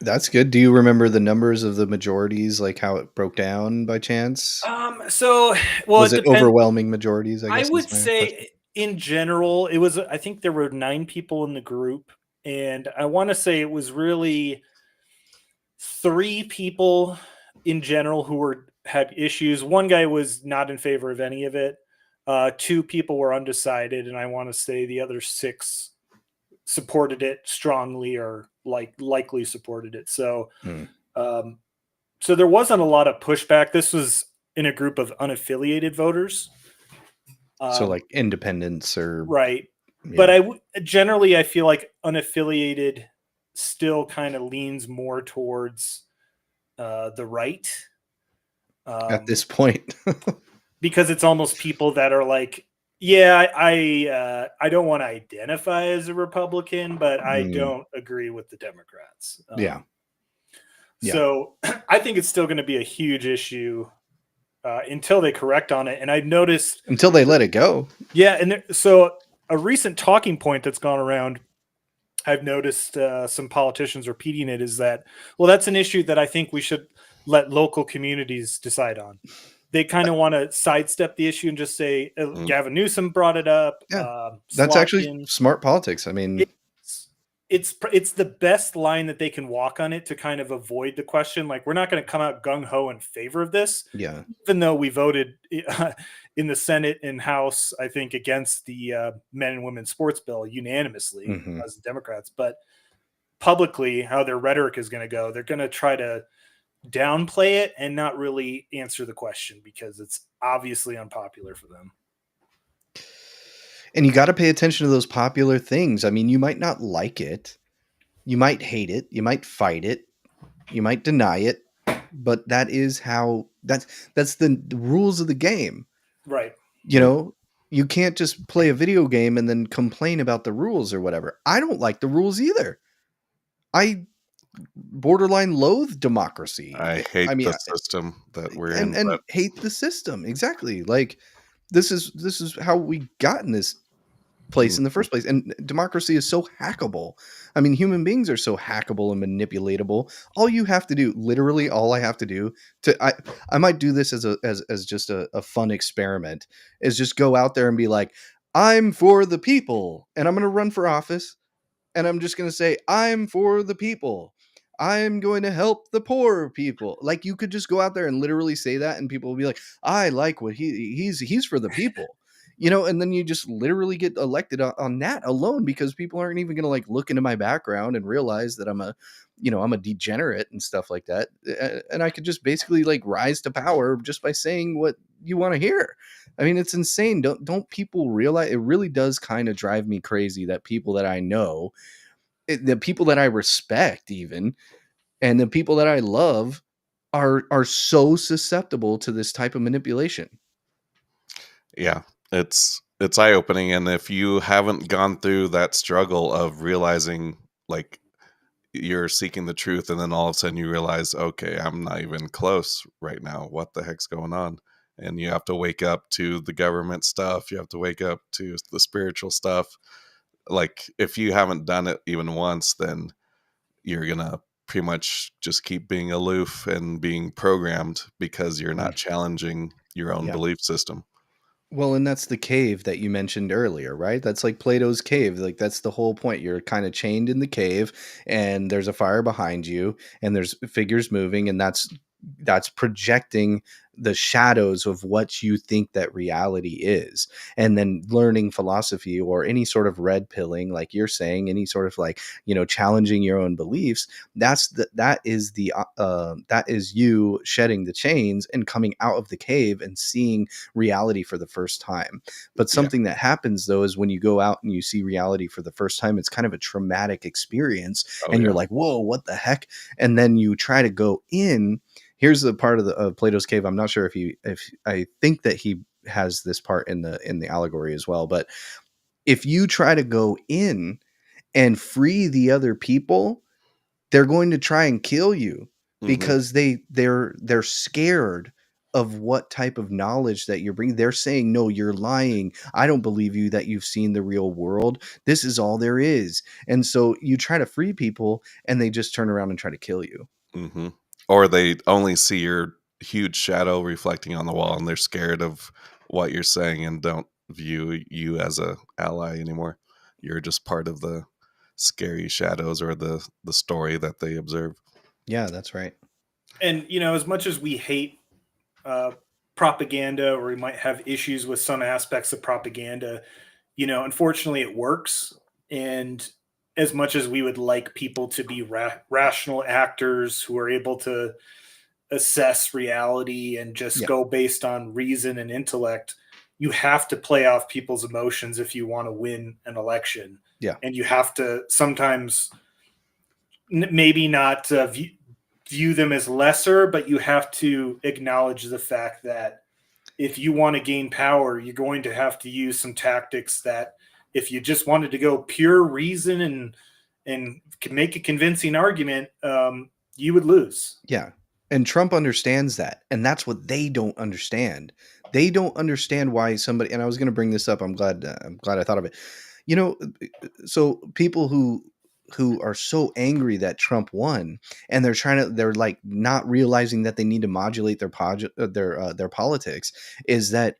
That's good. Do you remember the numbers of the majorities, like how it broke down by chance?
Was
it overwhelming majorities?
I would say in general, it was, I think there were 9 people in the group, and I want to say it was really 3 people in general who had issues. One guy was not in favor of any of it. 2 people were undecided, and I want to say the other 6 supported it strongly or likely supported it. So, so there wasn't a lot of pushback. This was in a group of unaffiliated voters.
So like independents or
right. Yeah. But generally I feel like unaffiliated still kind of leans more towards the right
at this point,
because it's almost people that are like, yeah, I don't want to identify as a Republican, but I don't agree with the Democrats.
Yeah.
So I think it's still going to be a huge issue until they correct on it. And I noticed
until they let it go.
Yeah. And so a recent talking point that's gone around, I've noticed some politicians repeating it, is that, well, that's an issue that I think we should let local communities decide on. They kind of want to sidestep the issue and just say, Gavin Newsom brought it up.
Yeah. That's actually smart politics. I mean,
it's the best line that they can walk on it to kind of avoid the question. Like, we're not going to come out gung ho in favor of this.
Yeah.
Even though we voted in the Senate and House, I think, against the men and women's sports bill unanimously as Democrats, but publicly how their rhetoric is going to go, they're going to try to downplay it and not really answer the question because it's obviously unpopular for them.
And you got to pay attention to those popular things. I mean, you might not like it. You might hate it. You might fight it. You might deny it. But that is how that's the rules of the game.
Right.
You know, you can't just play a video game and then complain about the rules or whatever. I don't like the rules either. I borderline loathe democracy.
I hate the system that we're in.
And hate the system. Exactly. Like, This is how we got in this place in the first place. And democracy is so hackable. I mean, human beings are so hackable and manipulatable. All you have to do, literally all I have to do I might do this as just a fun experiment, is just go out there and be like, I'm for the people, and I'm going to run for office, and I'm just going to say, I'm for the people. I'm going to help the poor people. Like, you could just go out there and literally say that, and people will be like, I like what he's for the people. And then you just literally get elected on that alone, because people aren't even going to like look into my background and realize that I'm a degenerate and stuff like that. And I could just basically like rise to power just by saying what you want to hear. I mean, it's insane. Don't people realize? It really does kind of drive me crazy that people that I know, the people that I respect even, and the people that I love are so susceptible to this type of manipulation.
Yeah, it's eye opening, and if you haven't gone through that struggle of realizing like you're seeking the truth, and then all of a sudden you realize, okay, I'm not even close right now. What the heck's going on? And you have to wake up to the government stuff. You have to wake up to the spiritual stuff. Like, if you haven't done it even once, then you're gonna pretty much just keep being aloof and being programmed because you're not challenging your own
Yeah.
belief system.
Well, and that's the cave that you mentioned earlier, right? That's like Plato's cave. Like, that's the whole point. You're kind of chained in the cave, and there's a fire behind you, and there's figures moving, and that's projecting the shadows of what you think that reality is. And then learning philosophy or any sort of red pilling, like you're saying, any sort of like, challenging your own beliefs, that is you shedding the chains and coming out of the cave and seeing reality for the first time. But something that happens though is when you go out and you see reality for the first time, it's kind of a traumatic experience, and you're like, whoa, what the heck? And then you try to go in. Here's the part of Plato's cave. I'm not sure if I think that he has this part in the allegory as well. But if you try to go in and free the other people, they're going to try and kill you, because they're scared of what type of knowledge that you're bringing. They're saying, no, you're lying. I don't believe you that you've seen the real world. This is all there is. And so you try to free people, and they just turn around and try to kill you.
Mm-hmm. Or they only see your huge shadow reflecting on the wall, and they're scared of what you're saying and don't view you as a ally anymore. You're just part of the scary shadows or the story that they observe.
Yeah, that's right.
And as much as we hate propaganda, or we might have issues with some aspects of propaganda, unfortunately it works. And as much as we would like people to be rational actors who are able to assess reality and just go based on reason and intellect, you have to play off people's emotions if you want to win an election.
Yeah.
And you have to sometimes maybe not view them as lesser, but you have to acknowledge the fact that if you want to gain power, you're going to have to use some tactics that if you just wanted to go pure reason and can make a convincing argument, you would lose.
Yeah. And Trump understands that. And that's what they don't understand. They don't understand why somebody, and I was going to bring this up. I'm glad I thought of it. So people who are so angry that Trump won, and they're like not realizing that they need to modulate their politics, is that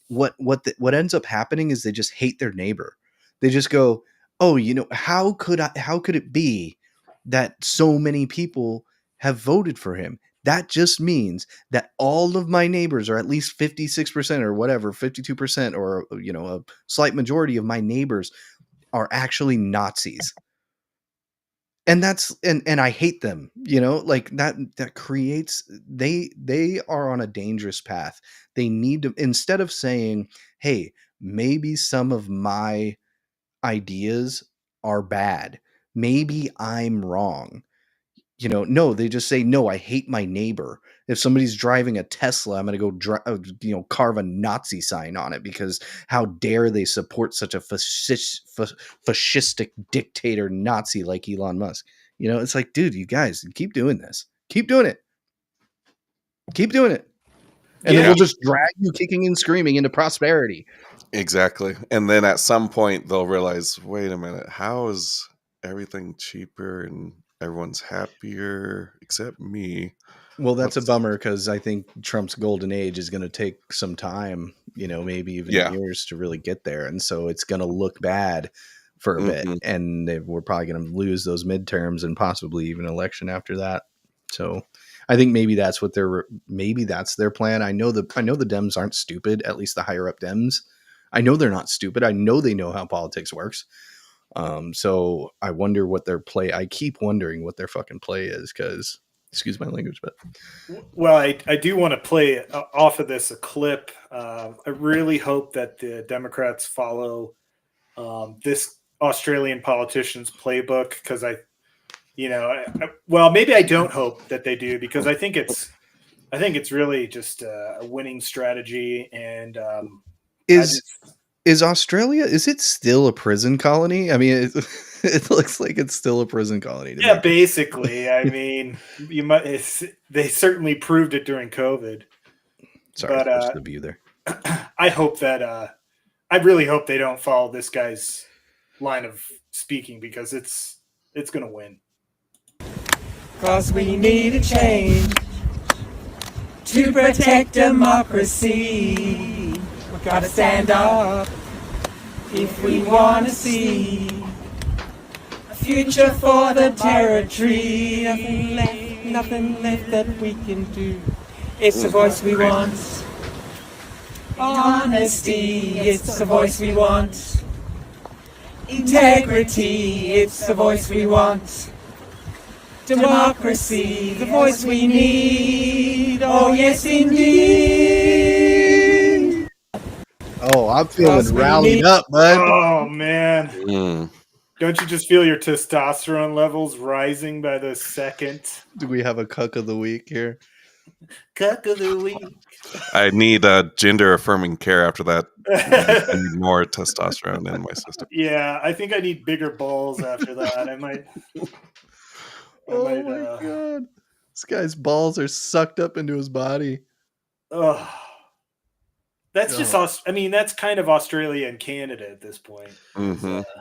what ends up happening is they just hate their neighbor. They just go, oh, how could it be that so many people have voted for him? That just means that all of my neighbors, or at least 56% or whatever, 52%, or a slight majority of my neighbors are actually Nazis. And that's and I hate them, like that creates, they are on a dangerous path. They need to, instead of saying, hey, maybe some of my ideas are bad, maybe I'm wrong. No, they just say, no, I hate my neighbor. If somebody's driving a Tesla, I'm going to go carve a Nazi sign on it, because how dare they support such a fascistic dictator Nazi like Elon Musk? It's like, dude, you guys keep doing this. Keep doing it. Keep doing it. And then we'll just drag you kicking and screaming into prosperity.
Exactly. And then at some point they'll realize, wait a minute, how is everything cheaper and everyone's happier except me?
Well, that's a bummer because I think Trump's golden age is going to take some time, maybe even years to really get there. And so it's going to look bad for a bit. And we're probably going to lose those midterms and possibly even election after that. So I think maybe that's their plan. I know the Dems aren't stupid, at least the higher up Dems. I know they're not stupid. I know they know how politics works. So I wonder what their play. I keep wondering what their fucking play is because, excuse my language, but.
Well, I do want to play off of this a clip. I really hope that the Democrats follow this Australian politician's playbook because well, maybe I don't hope that they do because I think it's really just a winning strategy. And
is Australia? Is it still a prison colony? I mean, it looks like it's still a prison colony.
Yeah, basically. I mean, they certainly proved it during COVID.
Sorry, but the view there.
I hope that I really hope they don't follow this guy's line of speaking because it's going to win.
'Cause we need a change to protect democracy. We gotta stand up if we wanna see a future for the territory. Nothing left that we can do. It's the voice we want. Honesty, it's the voice we want. Integrity, it's the voice we want. Democracy, the voice we need. Oh, yes, indeed.
Oh, I'm feeling rallied up, bud.
Oh, man. Don't you just feel your testosterone levels rising by the second?
Do we have a cuck of the week here?
Cuck of the week.
I need gender-affirming care after that. I need more testosterone in my system.
Yeah, I think I need bigger balls after that. I might...
Oh my god. This guy's balls are sucked up into his body.
Oh. That's just that's kind of Australia and Canada at this point.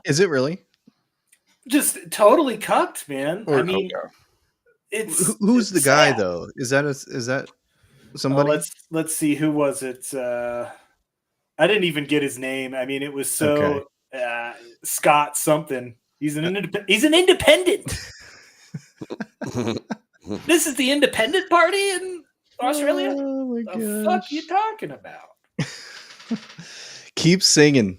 Is it really?
Just totally cucked, man. It's
who's the guy
sad.
though? Is that somebody?
Let's see, who was it? I didn't even get his name. I mean, it was so Scott something. He's an independent. This is the independent party in Australia?
Oh my
god. The fuck you talking about?
Keep singing.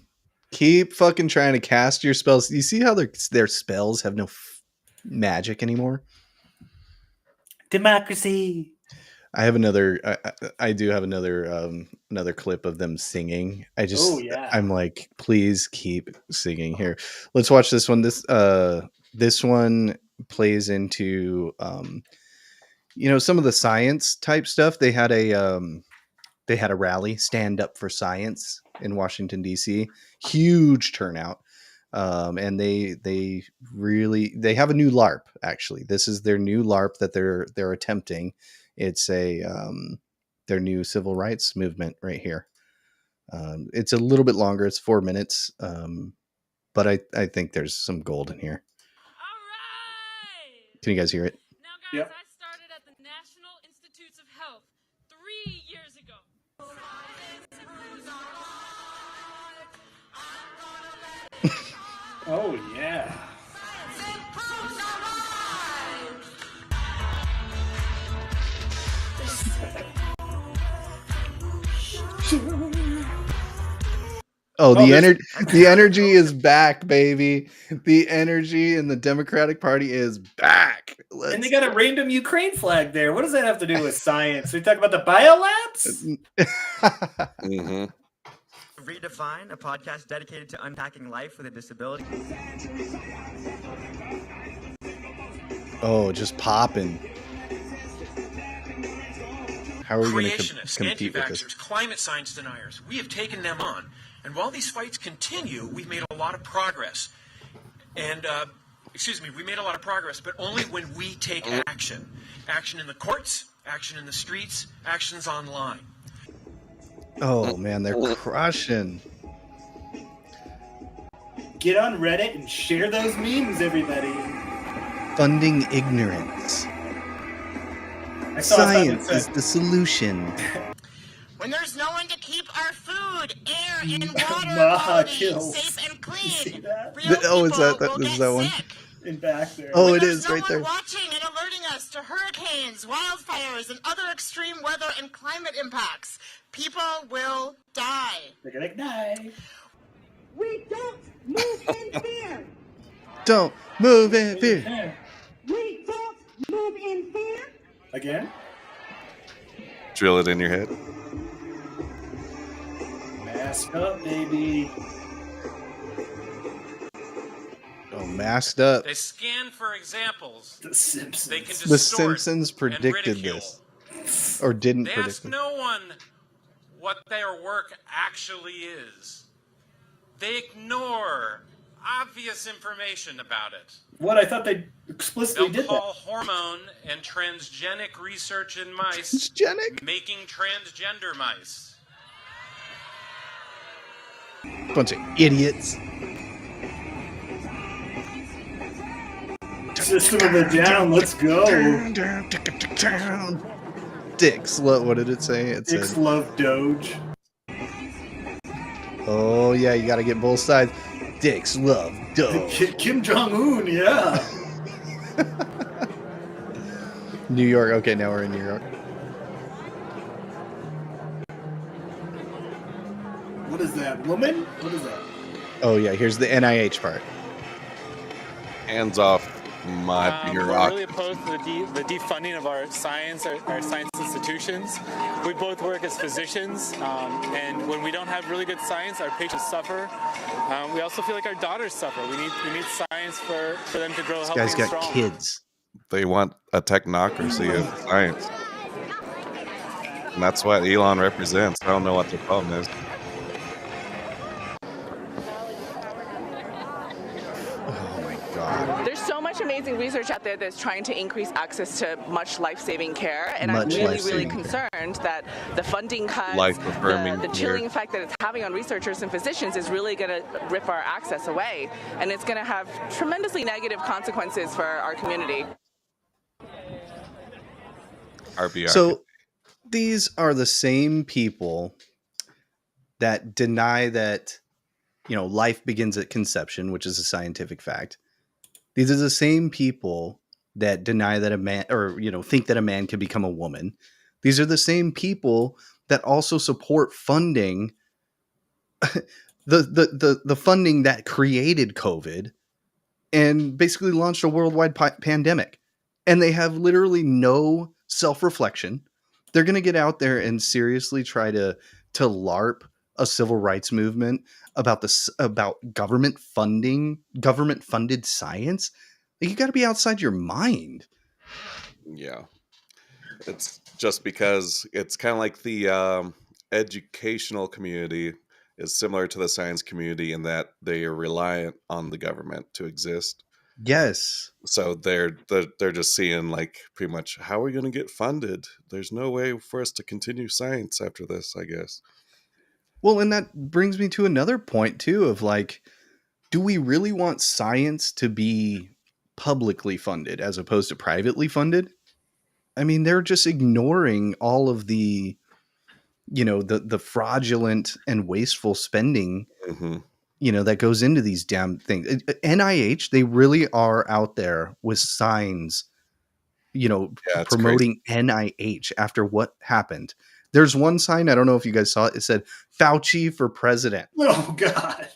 Keep fucking trying to cast your spells. You see how their spells have no magic anymore?
Democracy.
I have another I do have another clip of them singing. I'm like, please keep singing here. Let's watch this one. This one plays into some of the science type stuff. They had a rally, Stand Up for Science, in Washington DC. Huge turnout. And they have a new LARP. Actually, this is their new LARP that they're attempting. It's their new civil rights movement right here. It's a little bit longer. It's 4 minutes. But I think there's some gold in here. Can you guys hear it?
Now, guys, yep. I started at the National Institutes of Health 3 years ago.
Oh, yeah.
The energy is back, baby. The energy in the Democratic Party is back.
And they got a random Ukraine flag there. What does that have to do with science? We talk about the biolabs?
Redefine, a podcast dedicated to unpacking life with a disability.
Oh, just popping. How are we going to compete with this?
Climate science deniers, we have taken them on. And while these fights continue, we've made a lot of progress. And, we made a lot of progress, but only when we take action. Action in the courts, action in the streets, actions online.
Oh man, they're crushing.
Get on Reddit and share those memes, everybody.
Funding ignorance.
I saw something
Science
that
is
said,
the solution.
When there's no one to keep our food, air, and water
Maha
quality
kills.
safe and
You see
clean,
that?
real
Oh, is
people
that
will
is
get
that one?
sick.
In back there.
Oh,
When
it
there's
is
no
right
one
there.
watching and alerting us to hurricanes, wildfires, and other extreme weather and climate impacts, people will die.
They're gonna die.
We don't move in fear.
Don't move in fear.
There.
We don't move in fear.
Again?
Drill it in your head.
Mask up, baby.
Oh, masked up.
They scan for examples.
The Simpsons.
They can
The
distort
Simpsons
and
predicted
ridicule.
this, or didn't
They
predict
ask
it.
no one what their work actually is. They ignore obvious information about it.
What? I thought they explicitly
They'll
did
call hormone and transgenic research in mice
Transgenic?
making transgender mice.
Bunch of idiots.
that. System of a Down, let's go.
Dicks. What did it say? It
Dicks
said,
love Doge.
oh yeah, you got to get both sides. Dicks love dough.
Kim Jong-un, yeah.
New York. Okay, now we're in New York.
What is that? Woman? What is that?
Oh yeah, here's the NIH part.
Hands off my
We're
bureaucracy.
really opposed to the defunding of our science institutions. We both work as physicians, and when we don't have really good science, our patients suffer. We also feel like our daughters suffer. We need science for them to grow
This
healthy
guy's
and
got
strong.
kids.
They want a technocracy of science. And that's what Elon represents. I don't know what the problem is.
Oh my god.
There's so much amazing research out there that's trying to increase access to much life-saving care, and I'm
Much
really,
life-saving
really
care.
concerned that the funding cuts,
Life-affirming
the
care.
chilling effect that it's having on researchers and physicians is really going to rip our access away, and it's going to have tremendously negative consequences for our community.
RBR.
So these are the same people that deny that, you know, life begins at conception, which is a scientific fact. These are the same people that deny that a man, or, you know, think that a man can become a woman. These are the same people that also support funding the funding that created COVID and basically launched a worldwide pandemic. And they have literally no self-reflection. They're going to get out there and seriously try to LARP a civil rights movement about government funded science. Like, you got to be outside your mind.
Yeah. It's just because it's kind of like the educational community is similar to the science community in that they are reliant on the government to exist.
Yes.
So they're just seeing, like, pretty much, how are we going to get funded? There's no way for us to continue science after this, I guess.
Well, and that brings me to another point too of, like, do we really want science to be publicly funded as opposed to privately funded? I mean, they're just ignoring all of the, you know, the fraudulent and wasteful spending, you know, that goes into these damn things. NIH, they really are out there with signs, you know, promoting NIH after what happened. There's one sign, I don't know if you guys saw it. It said Fauci for president.
Oh God.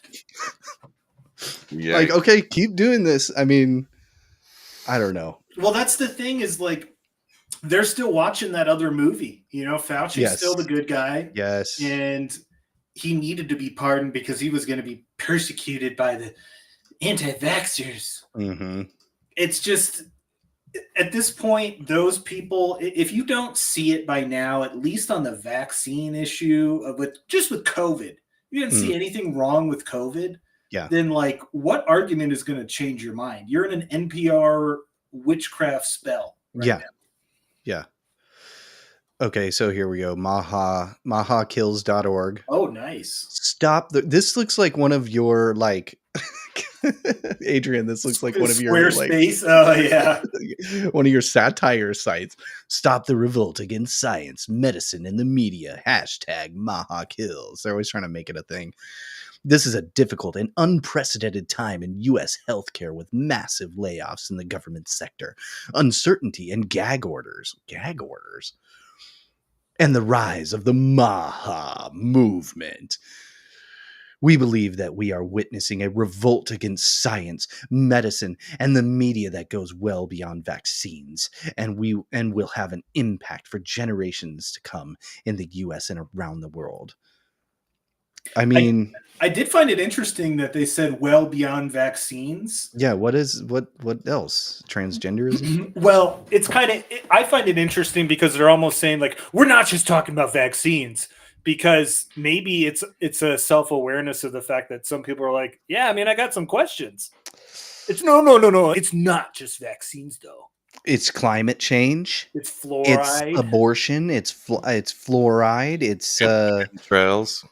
Yeah.
Like, okay, keep doing this. I mean, I don't know.
Well, that's the thing is, like, they're still watching that other movie. You know, Fauci's
Yes.
still the good guy.
Yes.
And he needed to be pardoned because he was going to be persecuted by the anti-vaxxers.
Mm-hmm.
It's just, at this point, those people, if you don't see it by now, at least on the vaccine issue, with COVID, you didn't see anything wrong with COVID, then, like, what argument is going to change your mind? You're in an NPR witchcraft spell right now.
Yeah. Okay, so here we go. Mahakills.org.
Oh, nice.
Stop. This looks like one of your, like, Adrian, this looks like one of your, like,
Squarespace. Oh, yeah.
one of your satire sites. Stop the revolt against science, medicine, and the media. Hashtag Mahakills. They're always trying to make it a thing. This is a difficult and unprecedented time in U.S. healthcare with massive layoffs in the government sector, uncertainty and gag orders, and the rise of the Maha movement. We believe that we are witnessing a revolt against science, medicine, and the media that goes well beyond vaccines, and will have an impact for generations to come in the U.S. and around the world. I mean,
I did find it interesting that they said well beyond vaccines.
Yeah, what else? Transgenderism?
Well, it's kind of, I find it interesting because they're almost saying, like, we're not just talking about vaccines, because maybe it's a self-awareness of the fact that some people are like, yeah, I mean, I got some questions. It's no. It's not just vaccines, though.
It's climate change.
It's fluoride.
It's abortion. It's fluoride. It's
chemtrails.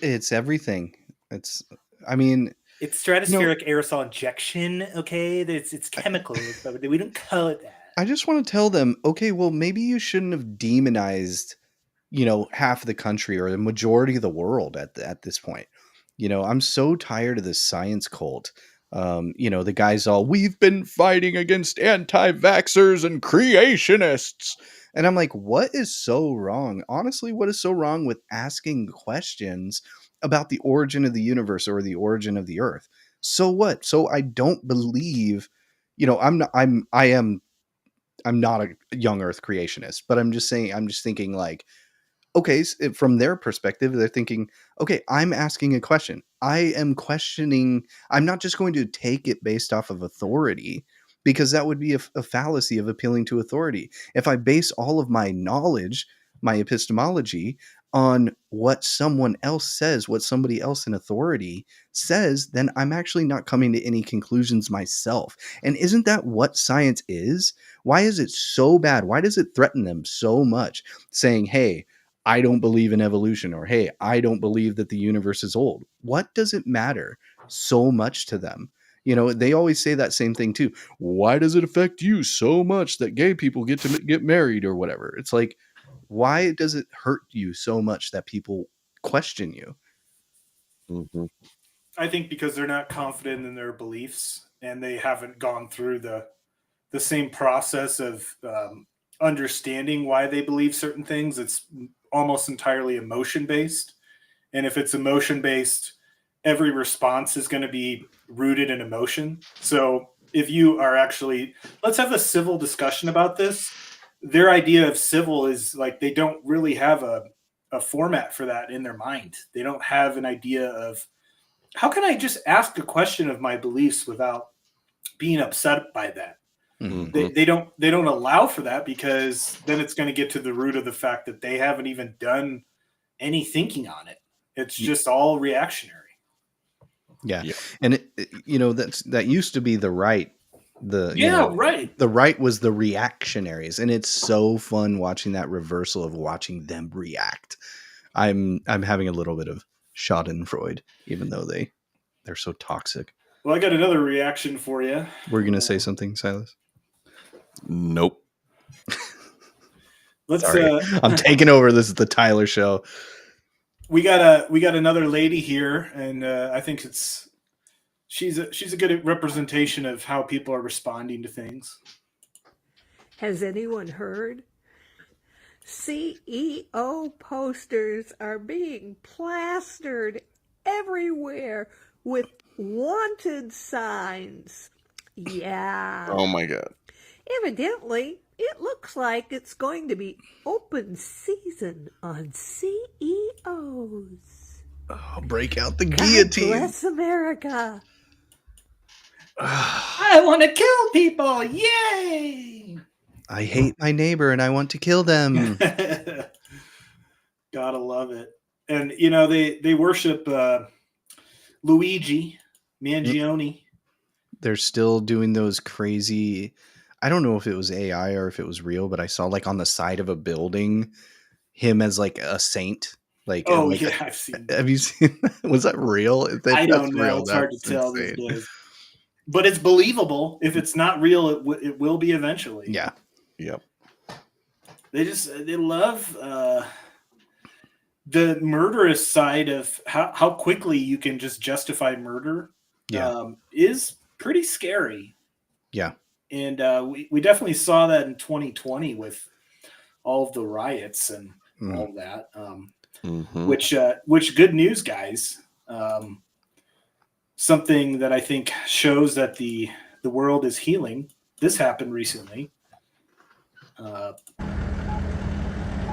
It's everything. It's
stratospheric aerosol injection. Okay, it's chemicals, but we don't call it that.
I just want to tell them, okay, well, maybe you shouldn't have demonized, half of the country or the majority of the world at this point. I'm so tired of this science cult. The guys all, we've been fighting against anti-vaxxers and creationists. And I'm like, what is so wrong? Honestly, what is so wrong with asking questions about the origin of the universe or the origin of the earth? So what? So I don't believe, I'm not a young earth creationist, but I'm just thinking, like, okay, from their perspective, they're thinking, okay, I'm asking a question. I am questioning. I'm not just going to take it based off of authority, because that would be a fallacy of appealing to authority. If I base all of my knowledge, my epistemology, on what someone else says, what somebody else in authority says, then I'm actually not coming to any conclusions myself. And isn't that what science is? Why is it so bad? Why does it threaten them so much, saying, hey, I don't believe in evolution, or hey, I don't believe that the universe is old? What does it matter so much to them? They always say that same thing too. Why does it affect you so much that gay people get to get married or whatever? It's like, why does it hurt you so much that people question you?
Mm-hmm.
I think because they're not confident in their beliefs, and they haven't gone through the same process of understanding why they believe certain things. It's almost entirely emotion based. And if it's emotion based, every response is going to be rooted in emotion. So if you are actually, let's have a civil discussion about this. Their idea of civil is like, they don't really have a format for that in their mind. They don't have an idea of, how can I just ask a question of my beliefs without being upset by that? Mm-hmm. They don't allow for that, because then it's going to get to the root of the fact that they haven't even done any thinking on it. It's just all reactionary.
Yeah. And that used to be the right.
Right.
The right was the reactionaries, and it's so fun watching that reversal of watching them react. I'm having a little bit of Schadenfreude, even though they're so toxic.
Well, I got another reaction for you.
We're gonna say something, Silas?
Nope.
Sorry. I'm taking over. This is the Tyler Show.
We got another lady here, and I think she's a good representation of how people are responding to things.
Has anyone heard? CEO posters are being plastered everywhere with wanted signs. Yeah.
Oh my God.
Evidently, it looks like it's going to be open season on CEOs.
Oh, break out the guillotine.
God bless America.
I want to kill people. Yay!
I hate my neighbor and I want to kill them.
Gotta love it. And, they worship Luigi Mangione.
They're still doing those crazy... I don't know if it was AI or if it was real, but I saw like on the side of a building him as like a saint. Like,
Oh
like
yeah, I've seen.
have you seen that? Was that real? If
I
that's
don't know.
real,
It's hard to
that's
tell these
insane.
days. But it's believable. If it's not real, it will be eventually.
Yeah.
Yep.
They love the murderous side of how quickly you can just justify murder.
Yeah.
Is pretty scary.
Yeah.
And we definitely saw that in 2020 with all of the riots and all that. Which good news, guys. Something that I think shows that the world is healing. This happened recently.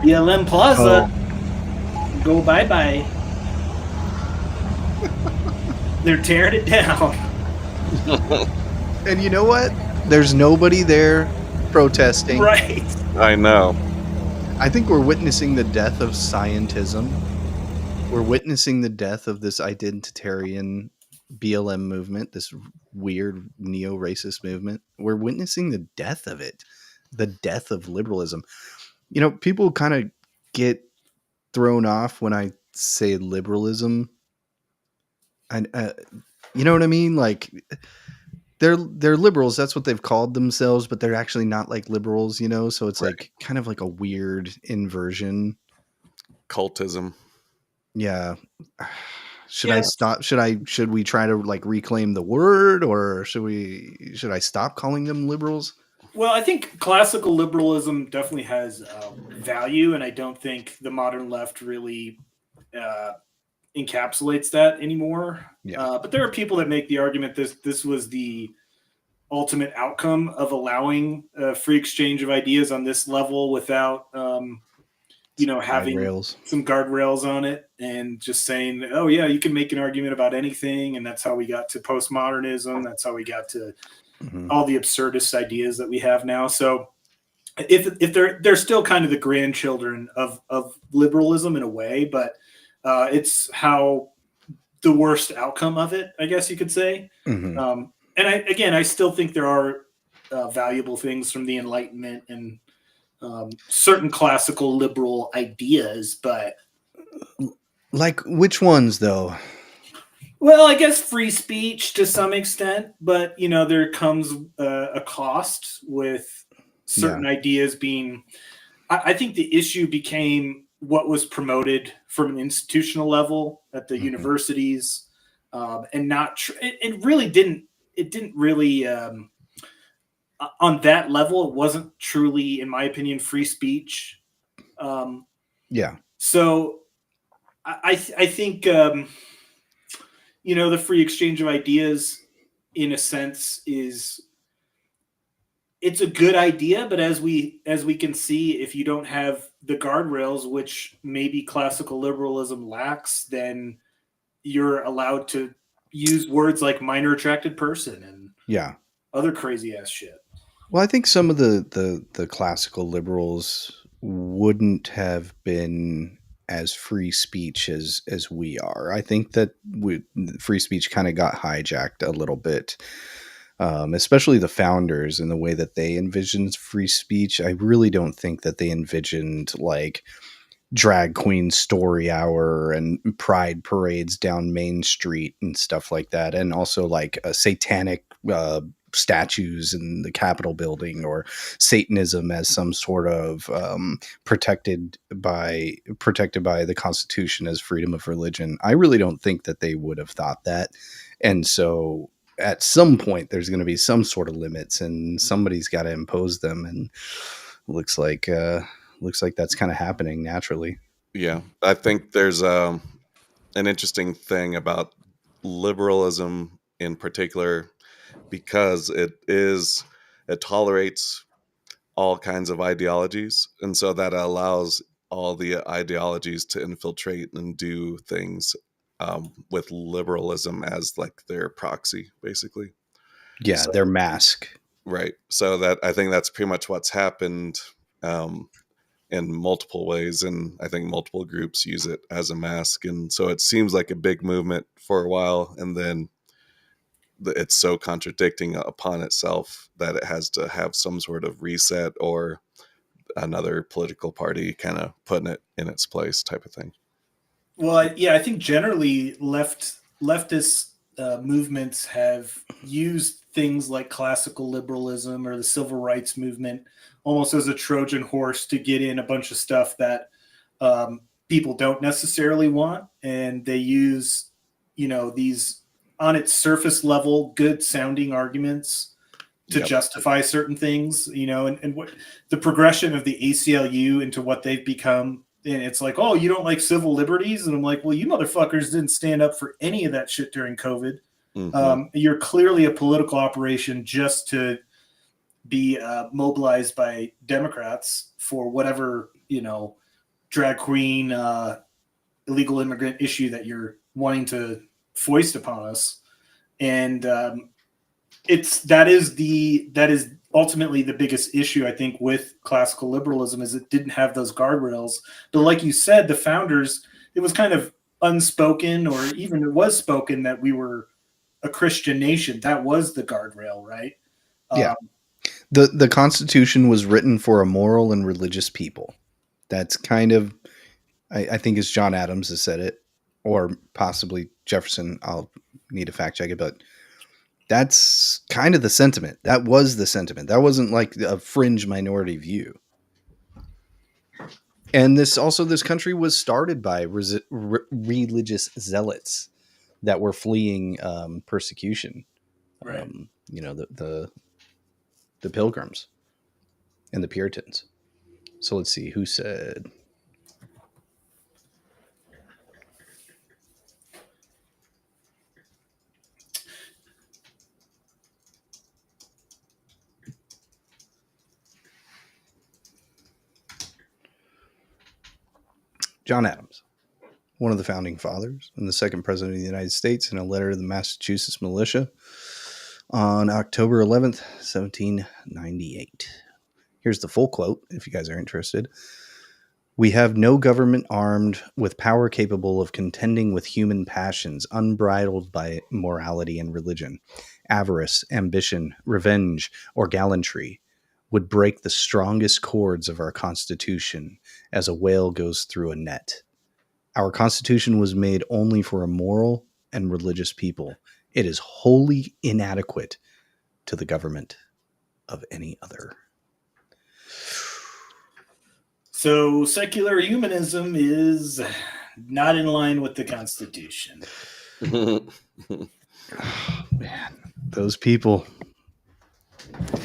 BLM Plaza, go bye-bye. They're tearing it down.
And you know what? There's nobody there protesting.
Right.
I know.
I think we're witnessing the death of scientism. We're witnessing the death of this identitarian BLM movement, this weird neo-racist movement. We're witnessing the death of it, the death of liberalism. You know, people kind of get thrown off when I say liberalism. And you know what I mean? Like they're liberals. That's what they've called themselves, but they're actually not like liberals, you know? So it's like kind of like a weird inversion.
Cultism.
Yeah. Should I stop? Should we try to like reclaim the word, or should I stop calling them liberals?
Well, I think classical liberalism definitely has value, and I don't think the modern left really encapsulates that anymore.
Yeah.
But there are people that make the argument this was the ultimate outcome of allowing free exchange of ideas on this level without having some guardrails on it, and just saying, oh yeah, you can make an argument about anything, and that's how we got to postmodernism. That's how we got to all the absurdist ideas that we have now. So if they're still kind of the grandchildren of liberalism in a way, but it's how the worst outcome of it, I guess you could say. And I still think there are valuable things from the Enlightenment and certain classical liberal ideas, but
like which ones though?
Well, I guess free speech to some extent, but there comes a cost with certain ideas being. I think the issue became what was promoted from an institutional level at the universities, and not. It really didn't. It didn't really. On that level, it wasn't truly, in my opinion, free speech. So, I think. The free exchange of ideas, in a sense, it's a good idea, but as we can see, if you don't have the guardrails, which maybe classical liberalism lacks, then you're allowed to use words like minor attracted person and other crazy ass shit.
Well, I think some of the classical liberals wouldn't have been as free speech as we are. I think that free speech kind of got hijacked a little bit, especially the founders and the way that they envisioned free speech. I really don't think that they envisioned like drag queen story hour and pride parades down Main Street and stuff like that, and also like a satanic statues in the Capitol building, or Satanism as some sort of protected by the Constitution as freedom of religion. I really don't think that they would have thought that. And so at some point there's going to be some sort of limits, and somebody's got to impose them, and looks like that's kind of happening naturally.
Yeah, I think there's an interesting thing about liberalism in particular, because it tolerates all kinds of ideologies, and so that allows all the ideologies to infiltrate and do things with liberalism as like their proxy, basically.
So, their mask.
Right. So that, I think that's pretty much what's happened in multiple ways, and I think multiple groups use it as a mask, and so it seems like a big movement for a while, and then it's so contradicting upon itself that it has to have some sort of reset or another political party kind of putting it in its place type of thing.
Well, I think generally leftist movements have used things like classical liberalism or the civil rights movement almost as a Trojan horse to get in a bunch of stuff that people don't necessarily want. And they use, these on its surface level, good sounding arguments to justify certain things, and what the progression of the ACLU into what they've become. And it's like, oh, you don't like civil liberties? And I'm like, well, you motherfuckers didn't stand up for any of that shit during COVID. You're clearly a political operation just to be mobilized by Democrats for whatever, drag queen, illegal immigrant issue that you're wanting to foist upon us. And that is ultimately the biggest issue, I think, with classical liberalism, is it didn't have those guardrails. But like you said, the founders, it was kind of unspoken, or even it was spoken, that we were a Christian nation. That was the guardrail, right?
Yeah. The Constitution was written for a moral and religious people. That's kind of, I think it's John Adams has said it, or possibly Jefferson. I'll need to fact check it, but that's kind of the sentiment. That was the sentiment. That wasn't like a fringe minority view. And this country was started by religious zealots that were fleeing persecution.
Right.
The Pilgrims and the Puritans. So let's see who said. John Adams, one of the founding fathers and the second president of the United States, in a letter to the Massachusetts militia on October 11th, 1798. Here's the full quote, if you guys are interested. "We have no government armed with power capable of contending with human passions, unbridled by morality and religion. Avarice, ambition, revenge, or gallantry would break the strongest cords of our Constitution as a whale goes through a net. Our Constitution was made only for a moral and religious people. It is wholly inadequate to the government of any other."
So secular humanism is not in line with the Constitution.
Oh, man, those people.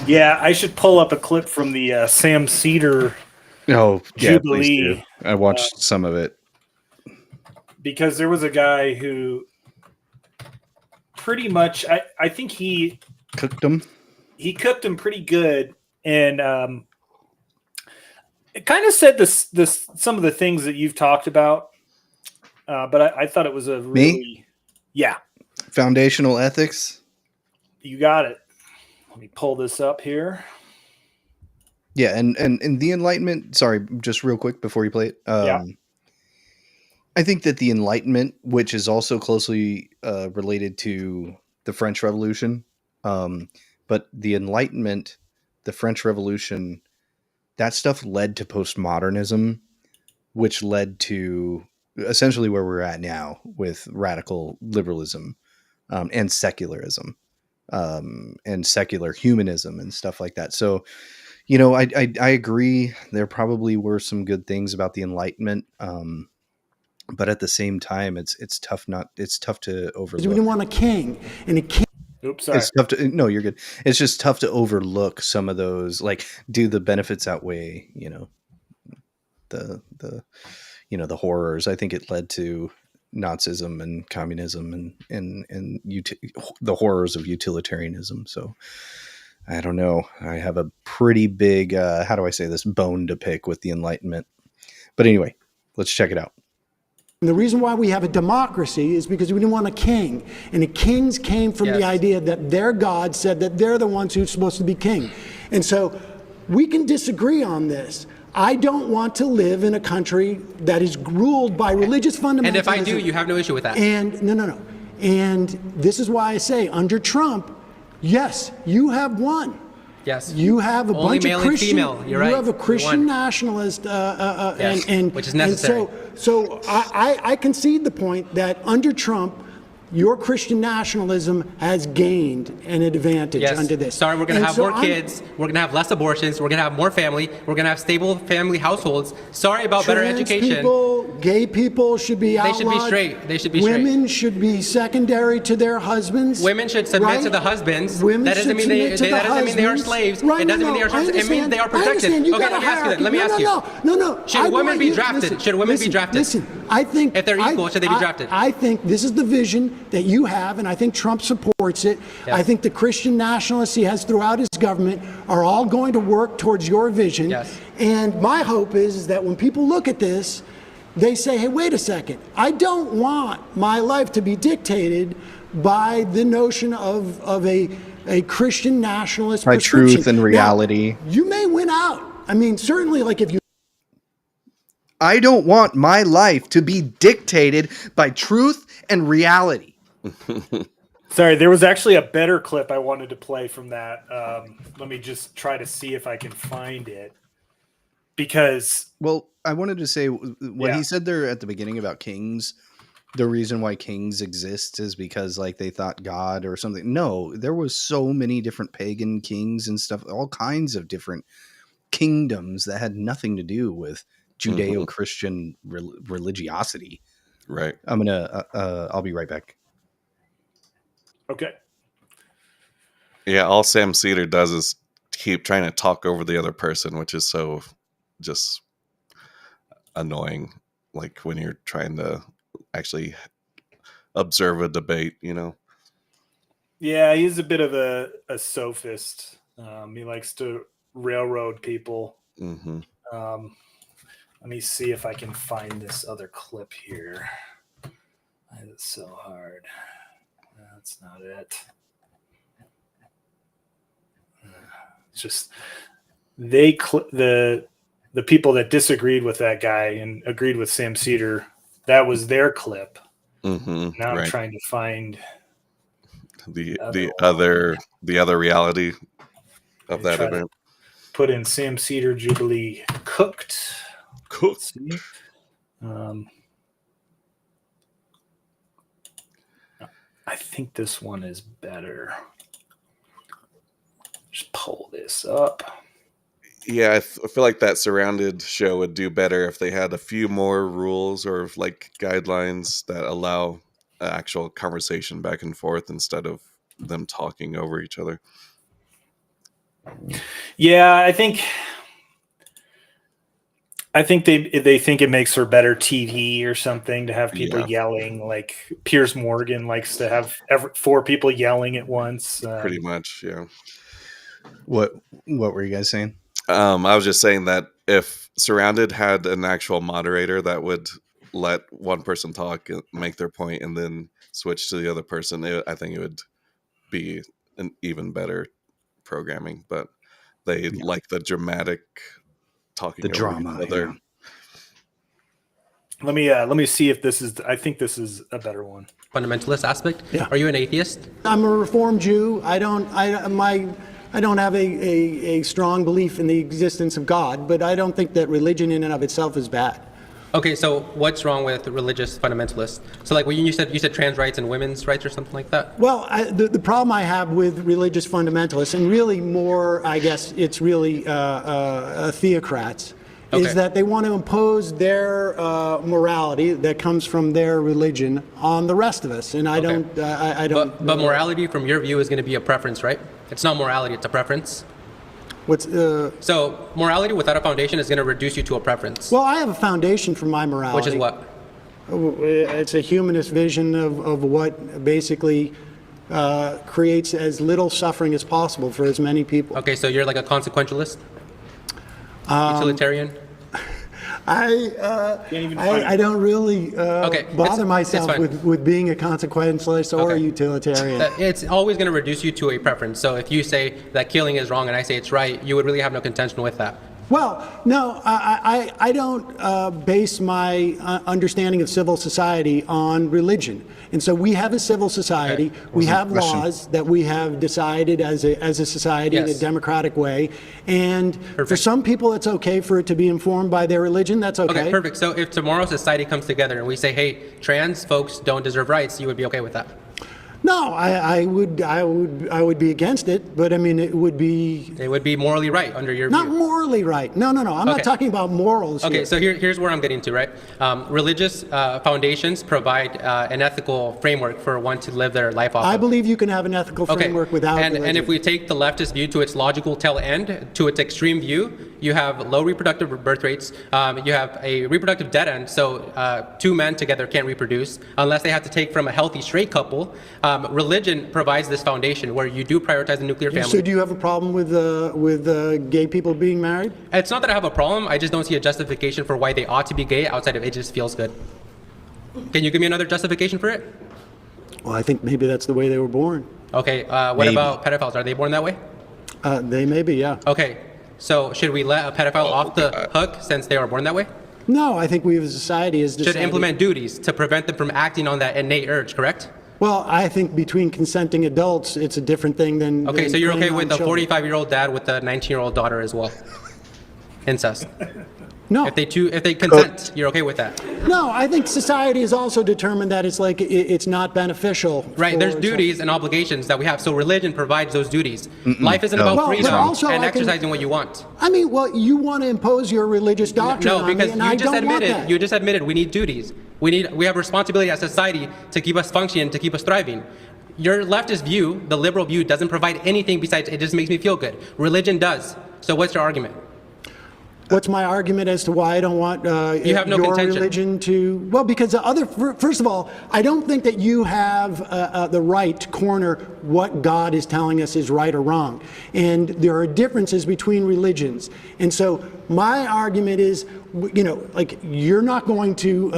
Yeah, I should pull up a clip from the Sam Cedar Jubilee.
I watched some of it.
Because there was a guy who pretty much, I think he
cooked them.
He cooked them pretty good, and it kind of said this some of the things that you've talked about. But I thought it was a really
foundational ethics.
You got it. Let me pull this up here.
Yeah, and the Enlightenment. Sorry, just real quick before you play it. I think that the Enlightenment, which is also closely related to the French Revolution, but the Enlightenment, the French Revolution, that stuff led to postmodernism, which led to essentially where we're at now with radical liberalism and secularism and secular humanism and stuff like that. So, I agree. There probably were some good things about the Enlightenment. But at the same time, it's tough to overlook.
We didn't want a king, and a king.
Oops, sorry.
It's tough to. No, you're good. It's just tough to overlook some of those. Like, do the benefits outweigh, the horrors? I think it led to Nazism and communism and the horrors of utilitarianism. So I don't know. I have a pretty big, how do I say this, bone to pick with the Enlightenment. But anyway, let's check it out.
And the reason why we have a democracy is because we didn't want a king. And the kings came from the idea that their God said that they're the ones who's supposed to be king. And so we can disagree on this. I don't want to live in a country that is ruled by religious fundamentalism.
And if I do, you have no issue with that.
And no. And this is why I say, under Trump, yes, you have won.
Yes.
You have a
Only
bunch
male
of
and
Christian.
female. You're right.
You have a
You
Christian
won.
nationalist,
Yes,
and
which is necessary.
And so I concede the point that under Trump, your Christian nationalism has gained an advantage
Yes.
under this.
Sorry, we're going to
And
have
so
more
I'm-
kids. We're going to have less abortions. We're going to have more family. We're going to have stable family households. Sorry about better
Trans
education.
people, gay people should be outlawed.
They should be straight. They should be straight.
Women should be secondary to their husbands.
Women should submit
right?
to the husbands.
Women
that doesn't
should
mean they.
submit to the
That doesn't mean they are
husbands.
slaves.
Right,
it doesn't
no,
mean they are.
no, I
It means
understand.
they are
I
protected.
understand. You
Okay,
got
let
a
me ask you then. Let me ask you.
No.
Should
I
women
want
be
you-
drafted?
listen,
Should women be drafted?
Listen, I think
If they're equal, should they be drafted?
I think this is the vision that you have, and I think Trump supports it.
Yes.
I think the Christian nationalists he has throughout his government are all going to work towards your vision.
Yes.
And my hope is that when people look at this, they say, hey, wait a second. I don't want my life to be dictated by the notion of a Christian nationalist
By
prescription.
truth and reality.
Now, you may win out. I mean, certainly, like if you
I don't want my life to be dictated by truth and reality.
Sorry, there was actually a better clip I wanted to play from that. Let me just try to see if I can find it. Because,
well, I wanted to say what
Yeah.
he said there at the beginning about kings. The reason why kings exist is because like they thought God or something. No, there was so many different pagan kings and stuff, all kinds of different kingdoms that had nothing to do with Judeo-Christian religiosity.
Right.
I'll be right back.
Okay.
Yeah, all Sam Cedar does is keep trying to talk over the other person, which is so just annoying. Like when you're trying to actually observe a debate, you know?
Yeah, he's a bit of a sophist. He likes to railroad people.
Mm-hmm.
Let me see if I can find this other clip here. It's so hard. That's not it. It's just the people that disagreed with that guy and agreed with Sam Cedar. That was their clip.
Mm-hmm.
Now I'm
Right.
trying to find
The other reality of that
try to
event.
put in Sam Cedar Jubilee cooked.
Cooked.
I think this one is better. Just pull this up.
Yeah, I feel like that Surrounded show would do better if they had a few more rules or like guidelines that allow actual conversation back and forth instead of them talking over each other.
Yeah, I think they think it makes for better TV or something to have people
Yeah.
yelling. Like Piers Morgan likes to have four people yelling at once.
Pretty much, yeah.
What were you guys saying?
I was just saying that if Surrounded had an actual moderator that would let one person talk, make their point, and then switch to the other person, I think it would be an even better programming. But they like the dramatic talking,
The
over
drama,
each other.
Let me see if this is. I think this is a better one.
Fundamentalist aspect.
Yeah.
Are you an atheist?
I'm a Reformed Jew. I don't have a strong belief in the existence of God, but I don't think that religion in and of itself is bad.
Okay, so what's wrong with religious fundamentalists? So like when you said trans rights and women's rights or something like that?
Well, the problem I have with religious fundamentalists, and really more, I guess it's really theocrats,
Okay.
is that they want to impose their morality that comes from their religion on the rest of us, and I don't.
But morality, from your view, is going to be a preference, right? It's not morality; it's a preference.
What's
So morality without a foundation is going to reduce you to a preference.
Well, I have a foundation for my morality.
Which is what?
It's a humanist vision of what basically creates as little suffering as possible for as many people.
Okay, so you're like a consequentialist, utilitarian.
I don't really bother myself with being a consequentialist or a utilitarian.
It's always going to reduce you to a preference. So if you say that killing is wrong and I say it's right, you would really have no contention with that.
Well, no, I don't base my understanding of civil society on religion. And so we have a civil society.
Okay.
We have
Question.
laws that we have decided as a society in a
Yes.
democratic way. And for
Perfect.
some people, it's okay for it to be informed by their religion. That's okay.
Okay, perfect. So if tomorrow society comes together and we say, hey, trans folks don't deserve rights, you would be okay with that?
No, I would be against it, but I mean, it would be
It would be morally right under your
not
view.
morally right. No. I'm
Okay.
not talking about morals.
Okay,
here.
so here's where I'm getting to, right? Religious foundations provide an ethical framework for one to live their life off
I
of.
believe you can have an ethical framework without
and
religion.
if we take the leftist view to its logical tail end, to its extreme view, you have low reproductive birth rates, you have a reproductive dead end, so two men together can't reproduce unless they have to take from a healthy straight couple. Religion provides this foundation where you do prioritize the nuclear family.
So do you have a problem with gay people being married?
It's not that I have a problem, I just don't see a justification for why they ought to be gay outside of it just feels good. Can you give me another justification for it?
Well, I think maybe that's the way they were born.
Okay, what
Maybe.
about pedophiles? Are they born that way?
They may be, yeah.
Okay, so should we let a pedophile off the hook since they were born that way?
No, I think we as a society has
Should
decided.
implement duties to prevent them from acting on that innate urge, correct?
Well, I think between consenting adults, it's a different thing than.
Okay,
than
so you're okay
preying
with
on
a
children.
45-year-old dad with a 19-year-old daughter as well? Incest.
No.
If they consent, you're okay with that?
No, I think society has also determined that it's like it's not beneficial.
Right, there's
for-
duties and obligations that we have, so religion provides those duties.
Mm-mm,
Life isn't
no.
about
Well, but
freedom
also
and
I can-
exercising what you want.
I mean, well, you want to impose your religious doctrine
No,
on me,
because
and I
you just
don't want
admitted
that.
you just admitted we need duties. We have responsibility as a society to keep us functioning, to keep us thriving. Your leftist view, the liberal view, doesn't provide anything besides it just makes me feel good. Religion does. So what's your argument?
What's my argument as to why I don't want
You have no
your
contention.
religion to? Well, because first of all, I don't think that you have the right to corner what God is telling us is right or wrong. And there are differences between religions. And so my argument is, like you're not going to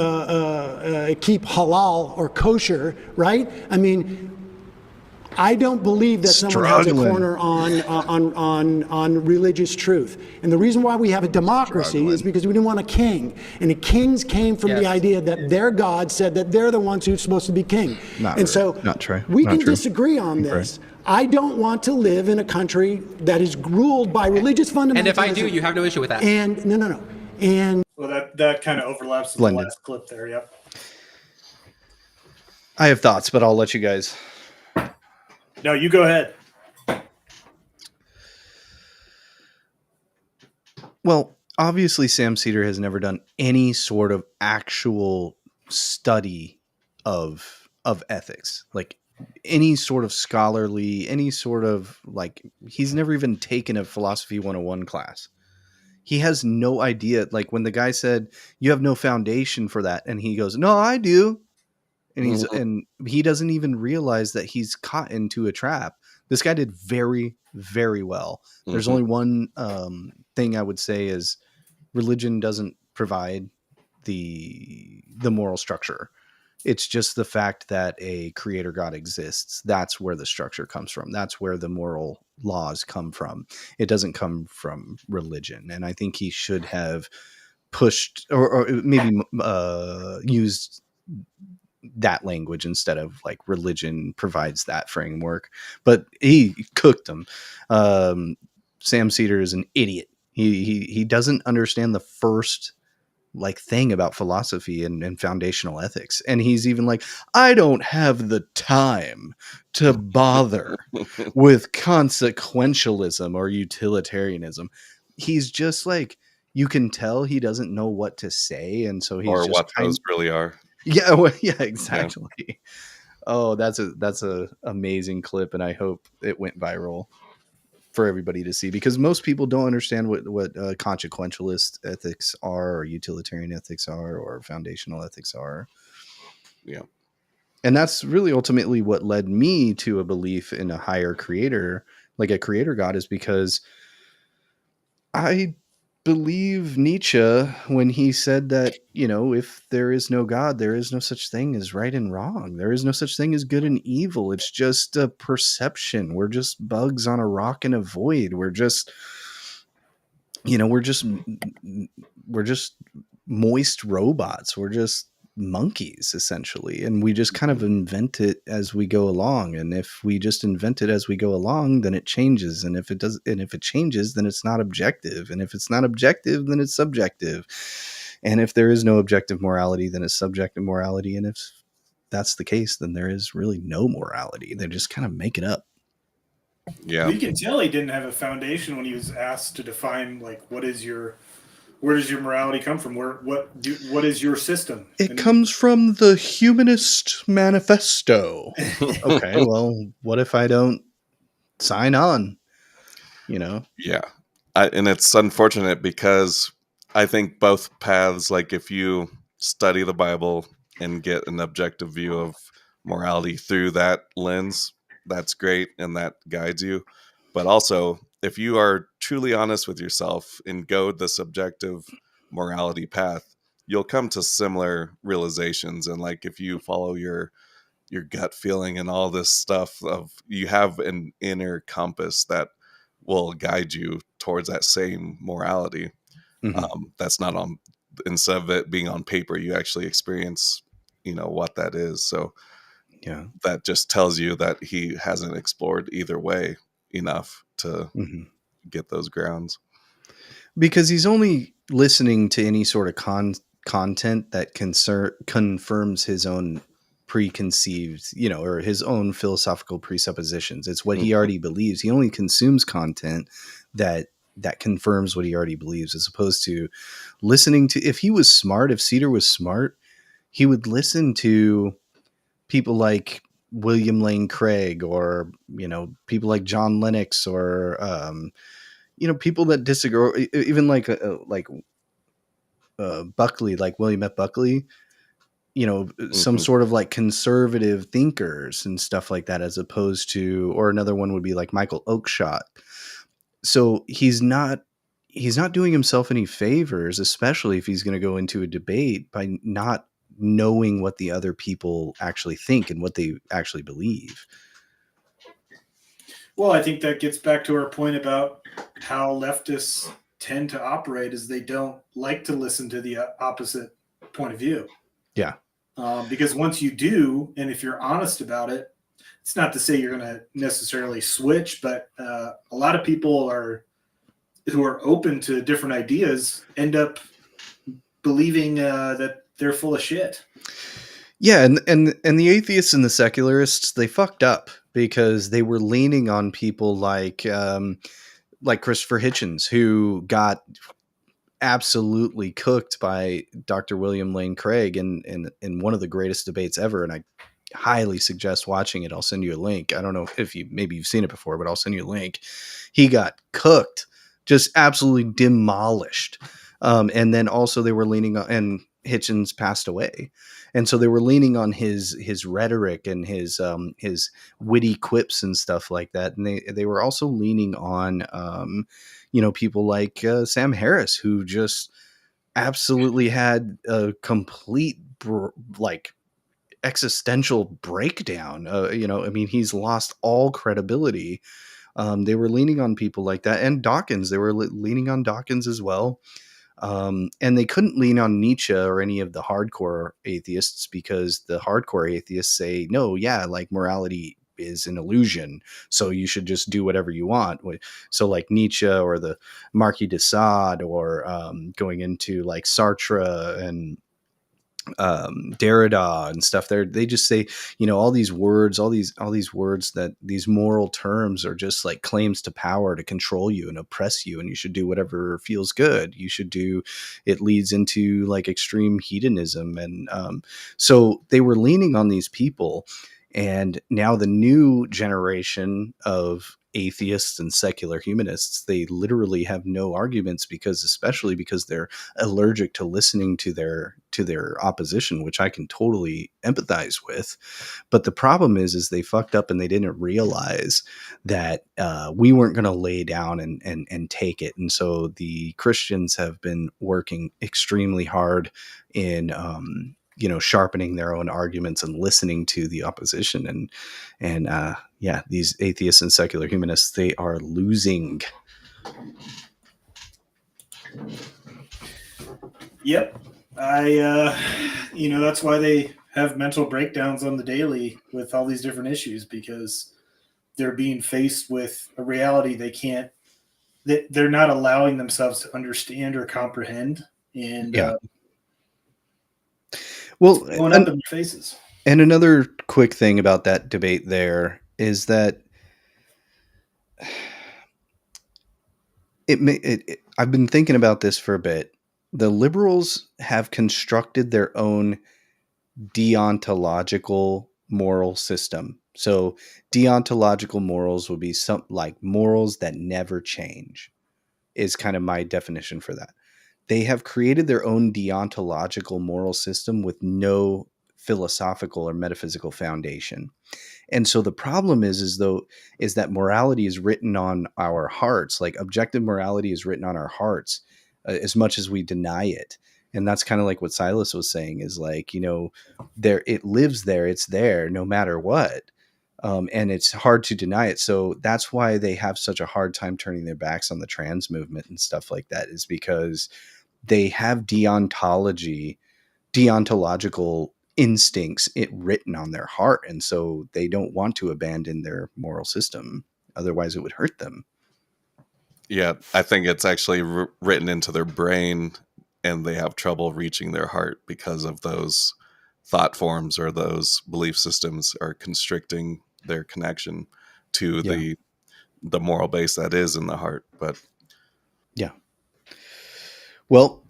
keep halal or kosher, right? I mean, I don't believe that someone has a
Struggling.
corner on religious truth. And the reason why we have a democracy is because we didn't want a king. And the kings came from the
Yes.
idea that their God said that they're the ones who's supposed to be king.
Not
and
right.
so
Not true.
we
Not
can
true.
disagree on
Incorrect.
this. I don't want to live in a country that is ruled by religious fundamentalism.
And if I do, you have no issue with that.
And no. And
Well, that kind of overlaps with
Blended.
the last clip there. Yep.
I have thoughts, but I'll let you guys.
No, you go ahead.
Well, obviously, Sam Cedar has never done any sort of actual study of ethics, like any sort of scholarly, any sort of like. He's never even taken a philosophy 101 class. He has no idea. Like when the guy said, "You have no foundation for that," and he goes, "No, I do," and he doesn't even realize that he's caught into a trap. This guy did very, very well. There's
Mhm.
only one thing I would say is religion doesn't provide the moral structure. It's just the fact that a creator God exists. That's where the structure comes from. That's where the moral laws come from. It doesn't come from religion. And I think he should have pushed or maybe used that language instead of like religion provides that framework. But he cooked them. Sam Cedar is an idiot. He doesn't understand the first like thing about philosophy and foundational ethics. And he's even like, I don't have the time to bother with consequentialism or utilitarianism. He's just like, you can tell he doesn't know what to say. And so he's
Or
just
what those really are.
yeah, well, yeah, exactly. Oh, that's a amazing clip, and I hope it went viral for everybody to see, because most people don't understand what consequentialist ethics are, or utilitarian ethics are, or foundational ethics are.
Yeah,
and that's really ultimately what led me to a belief in a higher creator, like a creator God, is because I believe Nietzsche when he said that, if there is no God, there is no such thing as right and wrong. There is no such thing as good and evil. It's just a perception. We're just bugs on a rock in a void. We're just we're just moist robots. We're just monkeys essentially, and we just kind of invent it as we go along. And if we just invent it as we go along, then it changes. And if it changes, then it's not objective. And if it's not objective, then it's subjective. And if there is no objective morality, then it's subjective morality. And if that's the case, then there is really no morality. They just kind of make it up.
Yeah.
You can tell he didn't have a foundation when he was asked to define, like, where does your morality come from? What is your system?
It comes from the Humanist Manifesto. Okay, well, what if I don't sign on?
Yeah. And it's unfortunate because I think both paths, like if you study the Bible and get an objective view of morality through that lens, that's great and that guides you. But also, if you are truly honest with yourself and go the subjective morality path, you'll come to similar realizations. And like if you follow your gut feeling and all this stuff, you have an inner compass that will guide you towards that same morality. That's not on, instead of it being on paper, you actually experience what that is. So
yeah,
that just tells you that he hasn't explored either way enough to get those grounds,
because he's only listening to any sort of content that confirms his own preconceived, or his own philosophical presuppositions. It's what he already believes. He only consumes content that confirms what he already believes, as opposed to listening to, if Cedar was smart, he would listen to people like William Lane Craig, or, people like John Lennox, or, people that disagree, even like Buckley, like William F. Buckley, some sort of like conservative thinkers and stuff like that, as opposed to, or another one would be like Michael Oakeshott. So he's not doing himself any favors, especially if he's going to go into a debate, by not knowing what the other people actually think and what they actually believe.
Well, I think that gets back to our point about how leftists tend to operate, is they don't like to listen to the opposite point of view.
Yeah.
Because once you do, and if you're honest about it, it's not to say you're going to necessarily switch, but a lot of people who are open to different ideas end up believing that they're full of shit.
Yeah, and the atheists and the secularists, they fucked up because they were leaning on people like Christopher Hitchens, who got absolutely cooked by Dr. William Lane Craig in one of the greatest debates ever. And I highly suggest watching it. I'll send you a link. I don't know if maybe you've seen it before, but I'll send you a link. He got cooked, just absolutely demolished. And then also they were leaning on, and Hitchens passed away. And so they were leaning on his rhetoric and his witty quips and stuff like that. And they were also leaning on, people like Sam Harris, who just absolutely had a complete existential breakdown. He's lost all credibility. They were leaning on people like that, and Dawkins. They were leaning on Dawkins as well. And they couldn't lean on Nietzsche or any of the hardcore atheists, because the hardcore atheists say, no, yeah, like morality is an illusion, so you should just do whatever you want. So like Nietzsche or the Marquis de Sade, or going into like Sartre and Derrida and stuff, they just say, all these words, all these words, that these moral terms are just like claims to power to control you and oppress you, and you should do whatever feels good. It leads into like extreme hedonism. And so they were leaning on these people. And now the new generation of atheists and secular humanists, they literally have no arguments, especially because they're allergic to listening to their opposition, which I can totally empathize with. But the problem is they fucked up, and they didn't realize that we weren't going to lay down and take it. And so the Christians have been working extremely hard in sharpening their own arguments and listening to the opposition. And these atheists and secular humanists, they are losing.
Yep. That's why they have mental breakdowns on the daily with all these different issues, because they're being faced with a reality they're not allowing themselves to understand or comprehend. And going up in their faces.
And another quick thing about that debate there is that I've been thinking about this for a bit. The liberals have constructed their own deontological moral system. So deontological morals would be something like morals that never change, is kind of my definition for that. They have created their own deontological moral system with no philosophical or metaphysical foundation. And so the problem is that morality is written on our hearts, like objective morality is written on our hearts as much as we deny it. And that's kind of like what Silas was saying, is like, it lives there, it's there no matter what. And it's hard to deny it. So that's why they have such a hard time turning their backs on the trans movement and stuff like that, is because they have deontological instincts written on their heart. And so they don't want to abandon their moral system. Otherwise it would hurt them.
Yeah, I think it's actually written into their brain, and they have trouble reaching their heart because of those thought forms, or those belief systems are constricting their connection to the moral base that is in the heart. But
yeah. Well,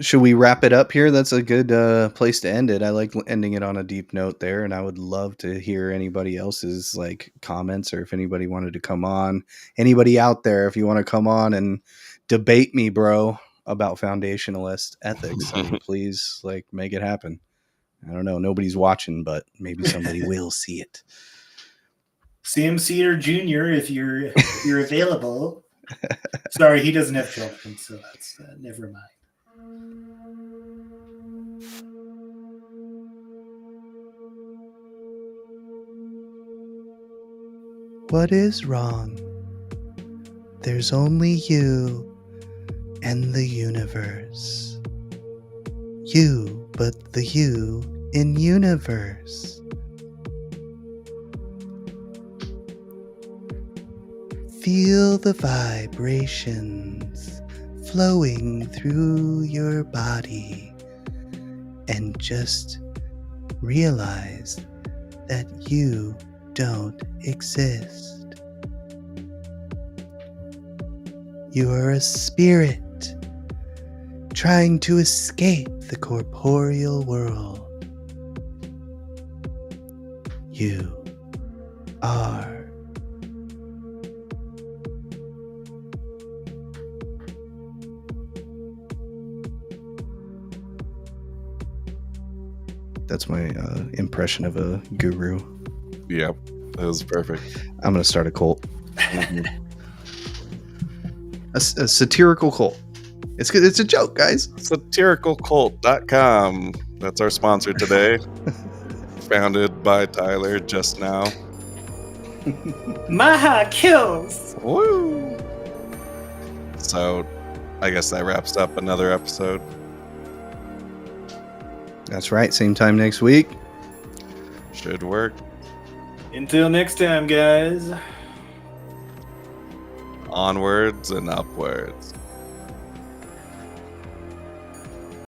should we wrap it up here? That's a good place to end it. I like ending it on a deep note there, and I would love to hear anybody else's comments, or if anybody wanted to come on. Anybody out there, if you want to come on and debate me, bro, about foundationalist ethics, please make it happen. I don't know. Nobody's watching, but maybe somebody will see it.
Sam Cedar Jr., if you're available. Sorry, he doesn't have children, so that's never mind.
What is wrong? There's only you and the universe. You, but the you in universe. Feel the vibrations flowing through your body, and just realize that you don't exist. You are a spirit trying to escape the corporeal world. You are. That's my impression of a guru.
Yep, that was perfect.
I'm going to start a cult. a satirical cult. It's good. It's a joke, guys.
Satiricalcult.com. That's our sponsor today. Founded by Tyler just now.
Maha kills.
Woo! So, I guess that wraps up another episode.
That's right. Same time next week.
Should work.
Until next time, guys.
Onwards and upwards.